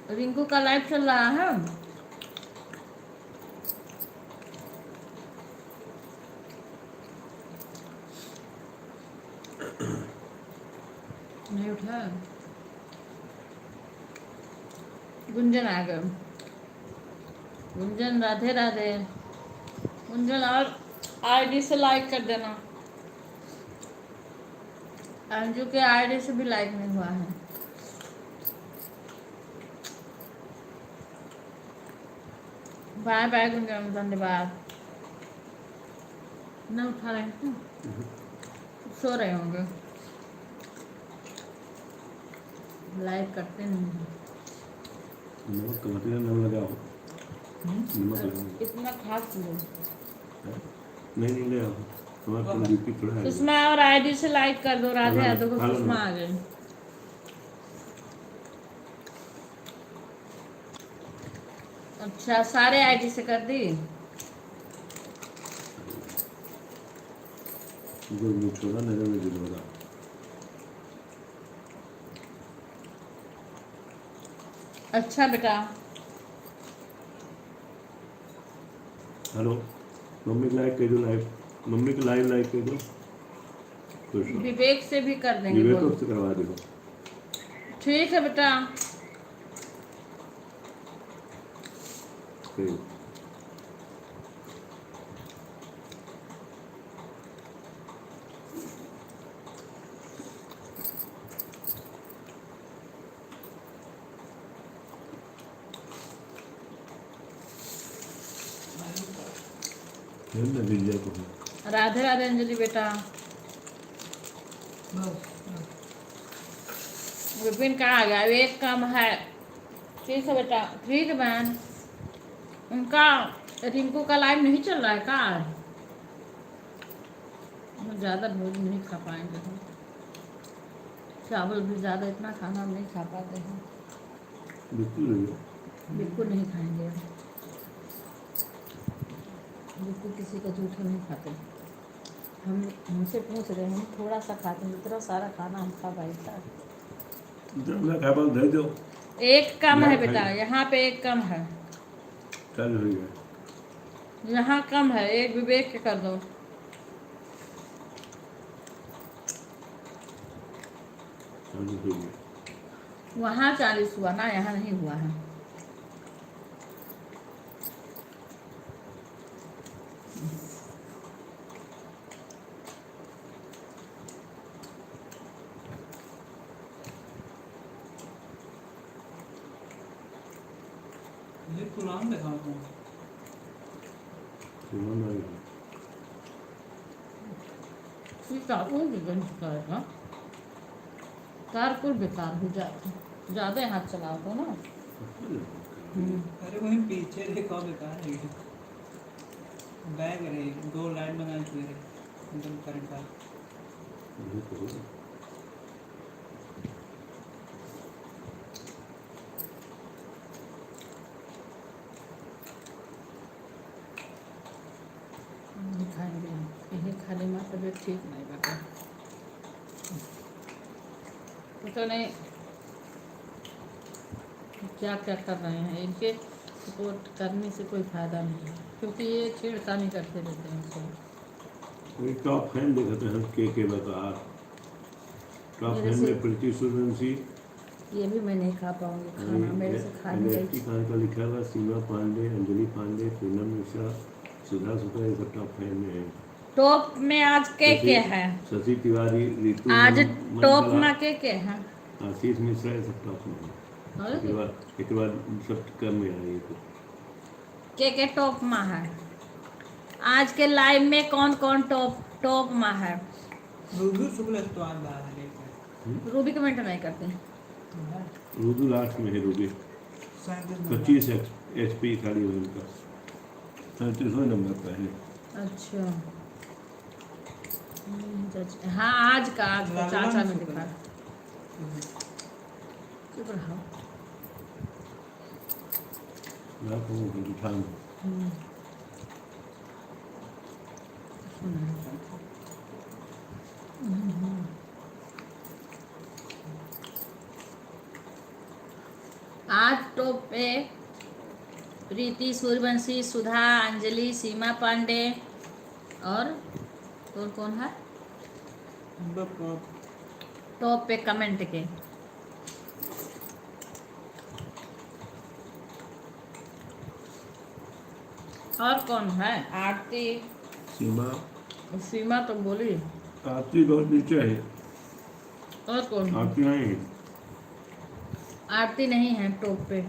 [SPEAKER 1] रिंकू का लाइव चल रहा है। नहीं उठा। गुंजन आ गए। गुंजन राधे राधे। गुंजन और आईडी से लाइक कर देना। अंजू के आईडी से भी लाइक नहीं हुआ है। बाय बाय गुंजन, धन्यवाद। न उठा रहे हैं, सो रहे होंगे, लाइक करते नहीं हैं।
[SPEAKER 3] नमक का मतलब नमक लगाओ। नमक लगाओ।
[SPEAKER 1] इतना खास नहीं।
[SPEAKER 3] नहीं ले आओ, तुम्हारा तो बीपी थोड़ा है।
[SPEAKER 1] सुषमा और आईडी से लाइक कर दो। राधे
[SPEAKER 3] हाँ,
[SPEAKER 1] यादव को
[SPEAKER 3] हाँ,
[SPEAKER 1] सुषमा
[SPEAKER 3] हाँ।
[SPEAKER 1] आ गई। अच्छा, सारे आईडी से कर दी।
[SPEAKER 3] गुड़ छोड़ा नजर में दिलवागा।
[SPEAKER 1] अच्छा बेटा।
[SPEAKER 3] हेलो, मम्मी को लाइक कर दो। लाइव मम्मी को लाइव लाइक कर दो। खुश हो।
[SPEAKER 1] विवेक से भी कर देंगे।
[SPEAKER 3] विवेक
[SPEAKER 1] बोलो।
[SPEAKER 3] से करवा दो।
[SPEAKER 1] ठीक है बेटा।
[SPEAKER 3] ठीक।
[SPEAKER 1] राधे राधे अंजलि बेटा। विपिन कहाँ आ गया? एक काम है। ठीक है बेटा, ठीक है बहन। उनका रिंकू का लाइव नहीं चल रहा है का? ज़्यादा भोजन नहीं खा पाएंगे हम। चावल भी ज़्यादा इतना खाना हम नहीं खा पाते हैं। बिल्कुल नहीं खाएंगे। बिल्कुल किसी का झूठा नहीं खाते। हम हमसे पूछ रहे हैं, हम थोड़ा सा खाते हैं, इतना सारा खाना हम खा पाए था।
[SPEAKER 3] दे दो।
[SPEAKER 1] एक कम है बेटा, यहाँ पे एक कम है।
[SPEAKER 3] चल रही है।
[SPEAKER 1] यहाँ कम है, एक विवेक के कर दो। वहाँ 40 हुआ ना, यहाँ नहीं हुआ है।
[SPEAKER 2] ये तो नाम दिखाओ तुम।
[SPEAKER 1] कारकुल बेकार हो जाता, ज़्यादा हाथ चलाओ तो ना।
[SPEAKER 2] अरे वहीं पीछे देखो, बेकार है ये। बैग रहे, 2 लाइन बनाए हुए रहे, एकदम करंट आ।
[SPEAKER 1] तबीयत ठीक नहीं बेटा, पता नहीं क्या क्या कर रहे हैं। इनके सपोर्ट करने से कोई फायदा नहीं है, क्योंकि ये छेड़खानी करते रहते हैं सब।
[SPEAKER 3] वही टॉप फैन देखते हैं के बता। टॉप
[SPEAKER 1] मेरे
[SPEAKER 3] फैन
[SPEAKER 1] से-
[SPEAKER 3] में प्रीति सूर्यवंशी,
[SPEAKER 1] ये भी मैं नहीं खा पाऊंगी खाना, मेरे से खा नहीं
[SPEAKER 3] एनएफटी खान का लिखा हुआ, सीमा पांडे, अंजलि पांडे, पूनम मिश्रा, सुधा शुक्ला, ये सब टॉप फैन में है।
[SPEAKER 1] टॉप में आज के है,
[SPEAKER 3] शशि तिवारी, रितु
[SPEAKER 1] आज टॉप
[SPEAKER 3] मनकला,
[SPEAKER 1] में के है।
[SPEAKER 3] आशीष मिश्रा, ये सब टॉप में है।
[SPEAKER 1] और
[SPEAKER 3] एक बाद सब कम में आ रही है।
[SPEAKER 1] के टॉप में है। आज के लाइव में कौन कौन टॉप में है?
[SPEAKER 2] रुद्र शुक्ल तो आज बाहर है।
[SPEAKER 1] रूबी कमेंट नहीं करते।
[SPEAKER 3] रुदु लास्ट में है। रुबी 25 HP खाली है उनका, 37वां नंबर पर है।
[SPEAKER 1] अच्छा हाँ, आज का चाचा ने दिखा। चुप रहो।
[SPEAKER 3] लाख हो गई उठान। आज टॉप पे प्रीति सूर्यवंशी, सुधा, अंजलि, सीमा पांडे और कौन है टॉप पे कमेंट के। और कौन है? आरती, सीमा तो बोली। आरती बहुत नीचे है।
[SPEAKER 1] और कौन है?
[SPEAKER 3] आरती नहीं है।
[SPEAKER 1] आरती नहीं है टॉप पे।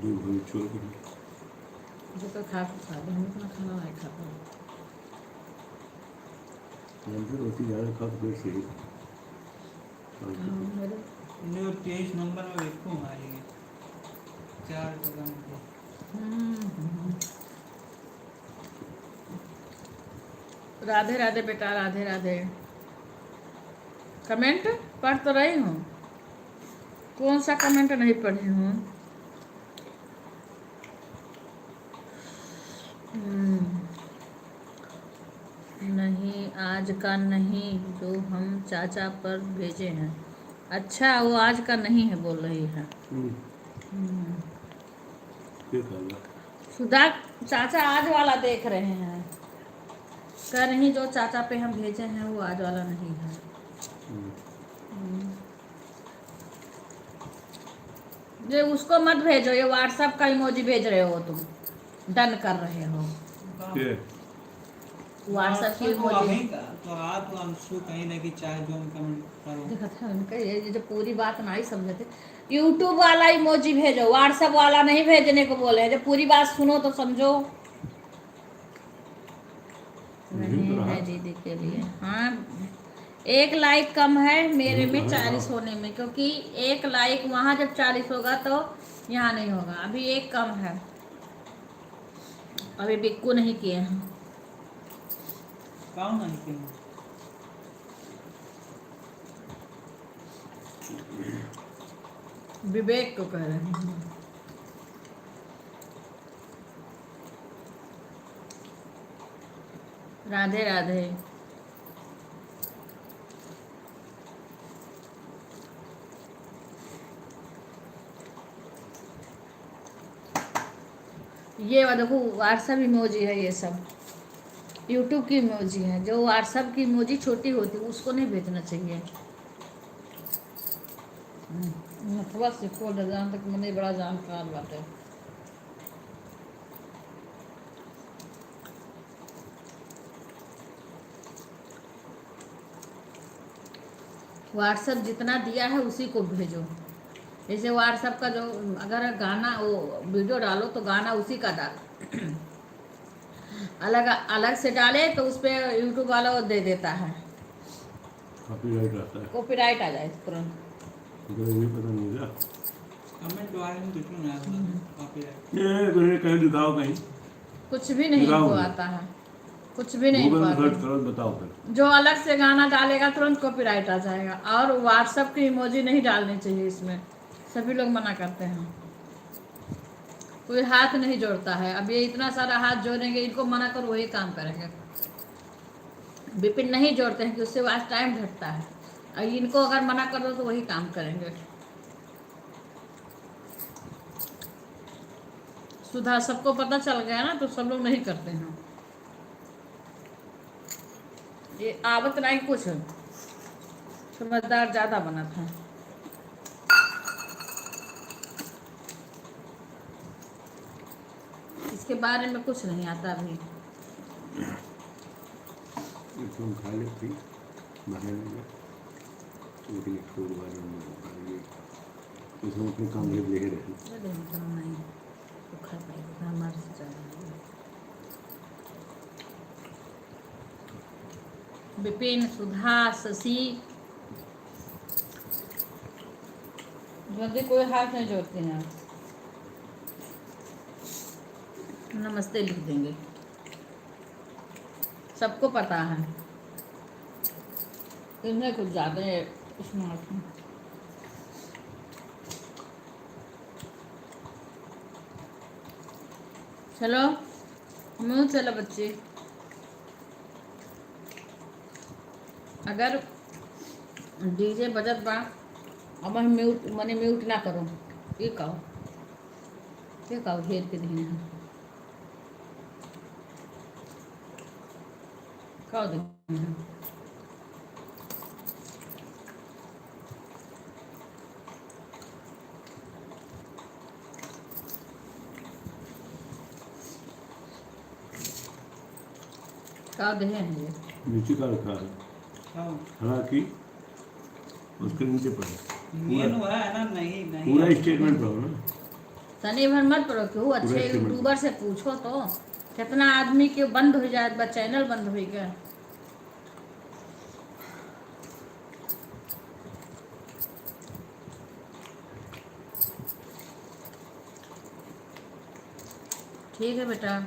[SPEAKER 3] दूर भरी छोड़ के
[SPEAKER 1] जो तो खा दे, हम इतना खाना नहीं खाता।
[SPEAKER 3] हमसे रोटी ज़्यादा खा तो से ही
[SPEAKER 1] मेरे
[SPEAKER 2] 23 नंबर में देखो हमारी 4 कदम पे।
[SPEAKER 1] राधे राधे बेटा, राधे राधे। कमेंट पढ़ तो रही हूँ, कौन सा कमेंट नहीं पढ़ी हूँ? नहीं, आज का नहीं जो हम चाचा पर भेजे हैं। अच्छा, वो आज का नहीं है बोल रही है।
[SPEAKER 3] फिर खा लो।
[SPEAKER 1] सुधा चाचा आज वाला देख रहे हैं, कह रही जो चाचा पे हम भेजे हैं वो आज वाला नहीं है। ये उसको मत भेजो, ये व्हाट्सएप का इमोजी भेज रहे हो तुम, डन कर रहे हो
[SPEAKER 3] क्या
[SPEAKER 1] व्हाट्सएप की
[SPEAKER 2] तो
[SPEAKER 1] इमोजी।
[SPEAKER 2] तो आप अंशु कहीं ना कि चाहे जो कमेंट करो।
[SPEAKER 1] देखा था उनका, ये जो पूरी बात नहीं समझे थे। यूट्यूब वाला इमोजी भेजो, व्हाट्सएप वाला नहीं भेजने को बोले हैं। जब पूरी बात सुनो तो समझो। नहीं है दीदी के लिए। हाँ, 1 लाइक कम है मेरे में 40 होने में, क्योंकि 1 लाइक वहाँ जब 40 होगा तो यहाँ नहीं होगा। अभी 1 कम है, अभी बिक्कू नहीं किए हैं।
[SPEAKER 2] काम नहीं किया।
[SPEAKER 1] विवेक को कह रहे हैं। राधे राधे। ये देखो व्हाट्सएप इमोजी है, ये सब यूट्यूब की इमोजी है। जो व्हाट्सएप की इमोजी छोटी होती है उसको नहीं भेजना चाहिए। बस सीखो जान तक मैंने बड़ा जानकार बात है। व्हाट्सएप जितना दिया है उसी को भेजो। जैसे व्हाट्सएप का जो अगर गाना वो वीडियो डालो तो गाना उसी का डाल, अलग अलग से डाले तो उस पर यूट्यूब वाला वो दे देता है,
[SPEAKER 3] कॉपीराइट आता है।
[SPEAKER 1] कॉपीराइट आ जाए तुरंत।
[SPEAKER 3] ये पता नहीं था।
[SPEAKER 2] कमेंट वाले में कुछ नहीं आता कॉपीराइट।
[SPEAKER 3] ये तुमने कहीं दिखाओ, कहीं
[SPEAKER 1] कुछ भी नहीं
[SPEAKER 3] दिखाओ
[SPEAKER 1] को
[SPEAKER 3] मुझे।
[SPEAKER 1] आता है, कुछ भी नहीं
[SPEAKER 3] गूगल में
[SPEAKER 1] को
[SPEAKER 3] सर्च
[SPEAKER 1] आता।
[SPEAKER 3] करो, बताओ फिर।
[SPEAKER 1] जो अलग से गाना डालेगा तुरंत कॉपीराइट आ जाएगा। और व्हाट्सएप की इमोजी नहीं डालनी चाहिए इसमें, सभी लोग मना करते हैं। कोई हाथ नहीं जोड़ता है। अब ये इतना सारा हाथ जोड़ेंगे, इनको मना करो वही काम करेंगे। विपिन नहीं जोड़ते हैं कि उससे आज टाइम घटता है, और इनको अगर मना कर दो तो वही काम करेंगे। सुधा सबको पता चल गया ना, तो सब लोग नहीं करते हैं। ये आवत नहीं कुछ, समझदार ज्यादा बना था। इसके बारे में कुछ नहीं आता अभी।
[SPEAKER 3] तुम खा लेती बाहर में उनके लिए छोड़ वाले में इसमें अपने काम में ले रहे
[SPEAKER 1] नहीं तो खा पाएगा हमारे से ज़्यादा। विपिन, सुधा, शशि, जल्दी कोई हाथ नहीं जोड़ते हैं। नमस्ते लिख देंगे, सबको पता है। इन्हें कुछ ज़्यादा स्मार्ट है। चलो मुँह चलो बच्चे। अगर डीजे बजत बा अब हम म्यूट ना करो, ये कहो घेर के देने हैं कहो देने हैं। कहो दे हैं ये
[SPEAKER 3] नीचे का रखा है
[SPEAKER 2] हाँ
[SPEAKER 3] हालांकि उसके नीचे पर
[SPEAKER 2] मेनू है ना, नहीं नहीं
[SPEAKER 3] पूरा स्टेटमेंट पढ़ो ना।
[SPEAKER 1] तनी भर मत पढ़ो, क्यों अच्छे
[SPEAKER 3] पूरा statement।
[SPEAKER 1] यूट्यूबर से पूछो तो। कितना आदमी के बंद हो जाए, चैनल बंद हो गया। ठीक है बेटा।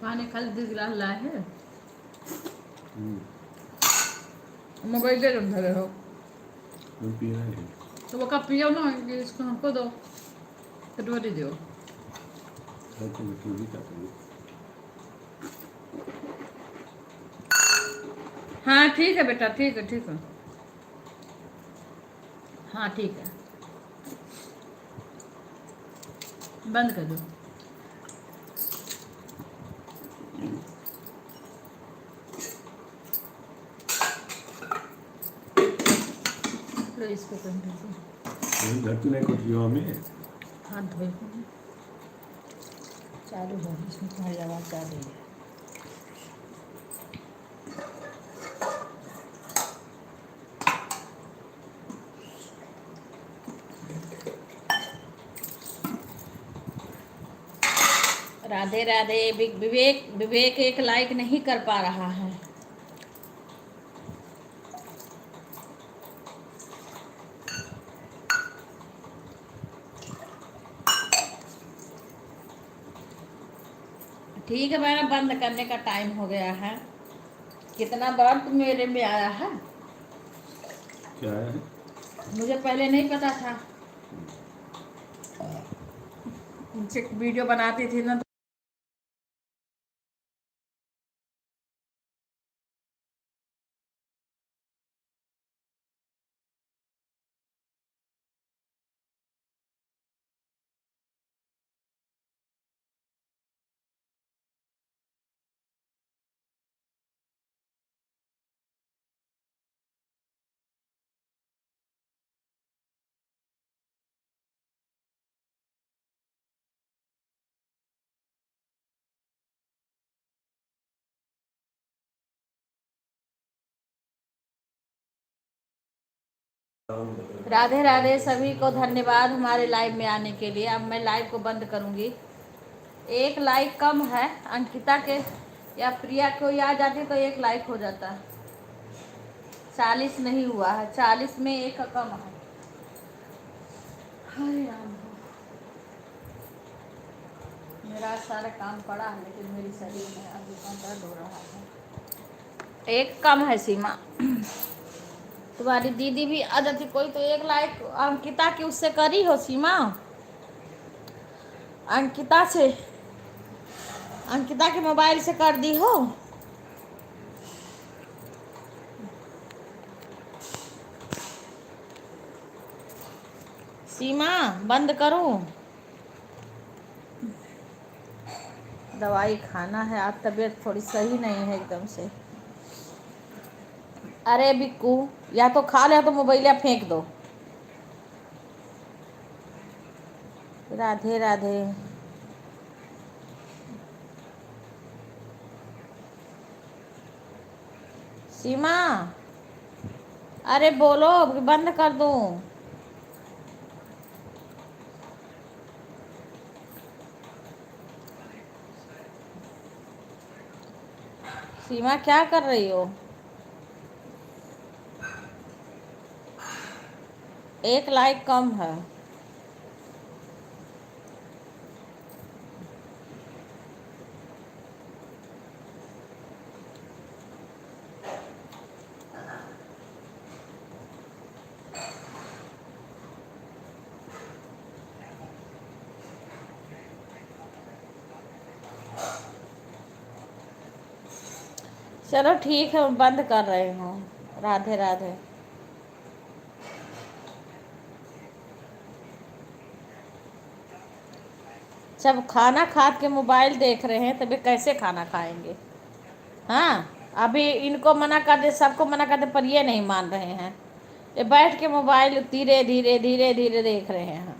[SPEAKER 1] पानी खाली 2 गिलास लाए है। मोबाइल दे रहे हो
[SPEAKER 3] हम पी रहे हैं
[SPEAKER 1] तो वो कब पियो ना, इसको हमको दो, कटोरी दो।
[SPEAKER 3] तो मैं भी क्या करूँ।
[SPEAKER 1] हाँ ठीक है बेटा, ठीक है ठीक है। हाँ ठीक है, बंद कर दो। लो इसको
[SPEAKER 3] घर तो नहीं कुछ जो हमें
[SPEAKER 1] हाथ धोए चालू है, इसमें तुम्हारी आवाज़ चालू है। राधे राधे। विवेक विवेक एक लाइक नहीं कर पा रहा है। ठीक है मैडम, बंद करने का टाइम हो गया है। कितना बार तुम मेरे में आया है,
[SPEAKER 3] क्या है
[SPEAKER 1] मुझे पहले नहीं पता था। उनसे वीडियो बनाती थी ना, राधे राधे सभी को धन्यवाद हमारे लाइव में आने के लिए। अब मैं लाइव को बंद करूंगी। एक लाइक कम है, अंकिता के या प्रिया को आ जाती तो एक लाइक हो जाता। 40 नहीं हुआ है, 40 में एक कम है। हरे राम। मेरा सारा काम पड़ा है, लेकिन मेरी शरीर में अभी दर्द हो रहा है। एक कम है सीमा, तुम्हारी दीदी भी आ जाती कोई तो। एक लाइक अंकिता की उससे करी हो सीमा? अंकिता से, अंकिता के मोबाइल से कर दी हो? सीमा बंद करूं? दवाई खाना है, आज तबीयत थोड़ी सही नहीं है एकदम से। अरे बिक्कू, या तो खा ले या तो मोबाइल फेंक दो। राधे राधे। सीमा अरे बोलो, बंद कर दूं? सीमा क्या कर रही हो? एक लाइक कम है। चलो ठीक है, बंद कर रही हूँ। राधे राधे। जब खाना खा के मोबाइल देख रहे हैं तभी कैसे खाना खाएंगे? हाँ, अभी इनको मना कर दे, सबको मना कर दे, पर ये नहीं मान रहे हैं। ये बैठ के मोबाइल धीरे धीरे धीरे धीरे देख रहे हैं।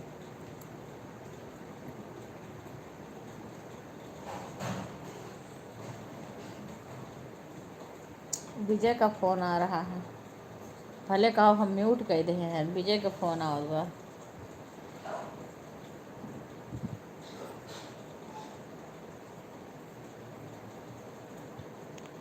[SPEAKER 1] विजय का फ़ोन आ रहा है, भले कहो हम म्यूट कर दिए हैं, विजय का फ़ोन आ हुआ।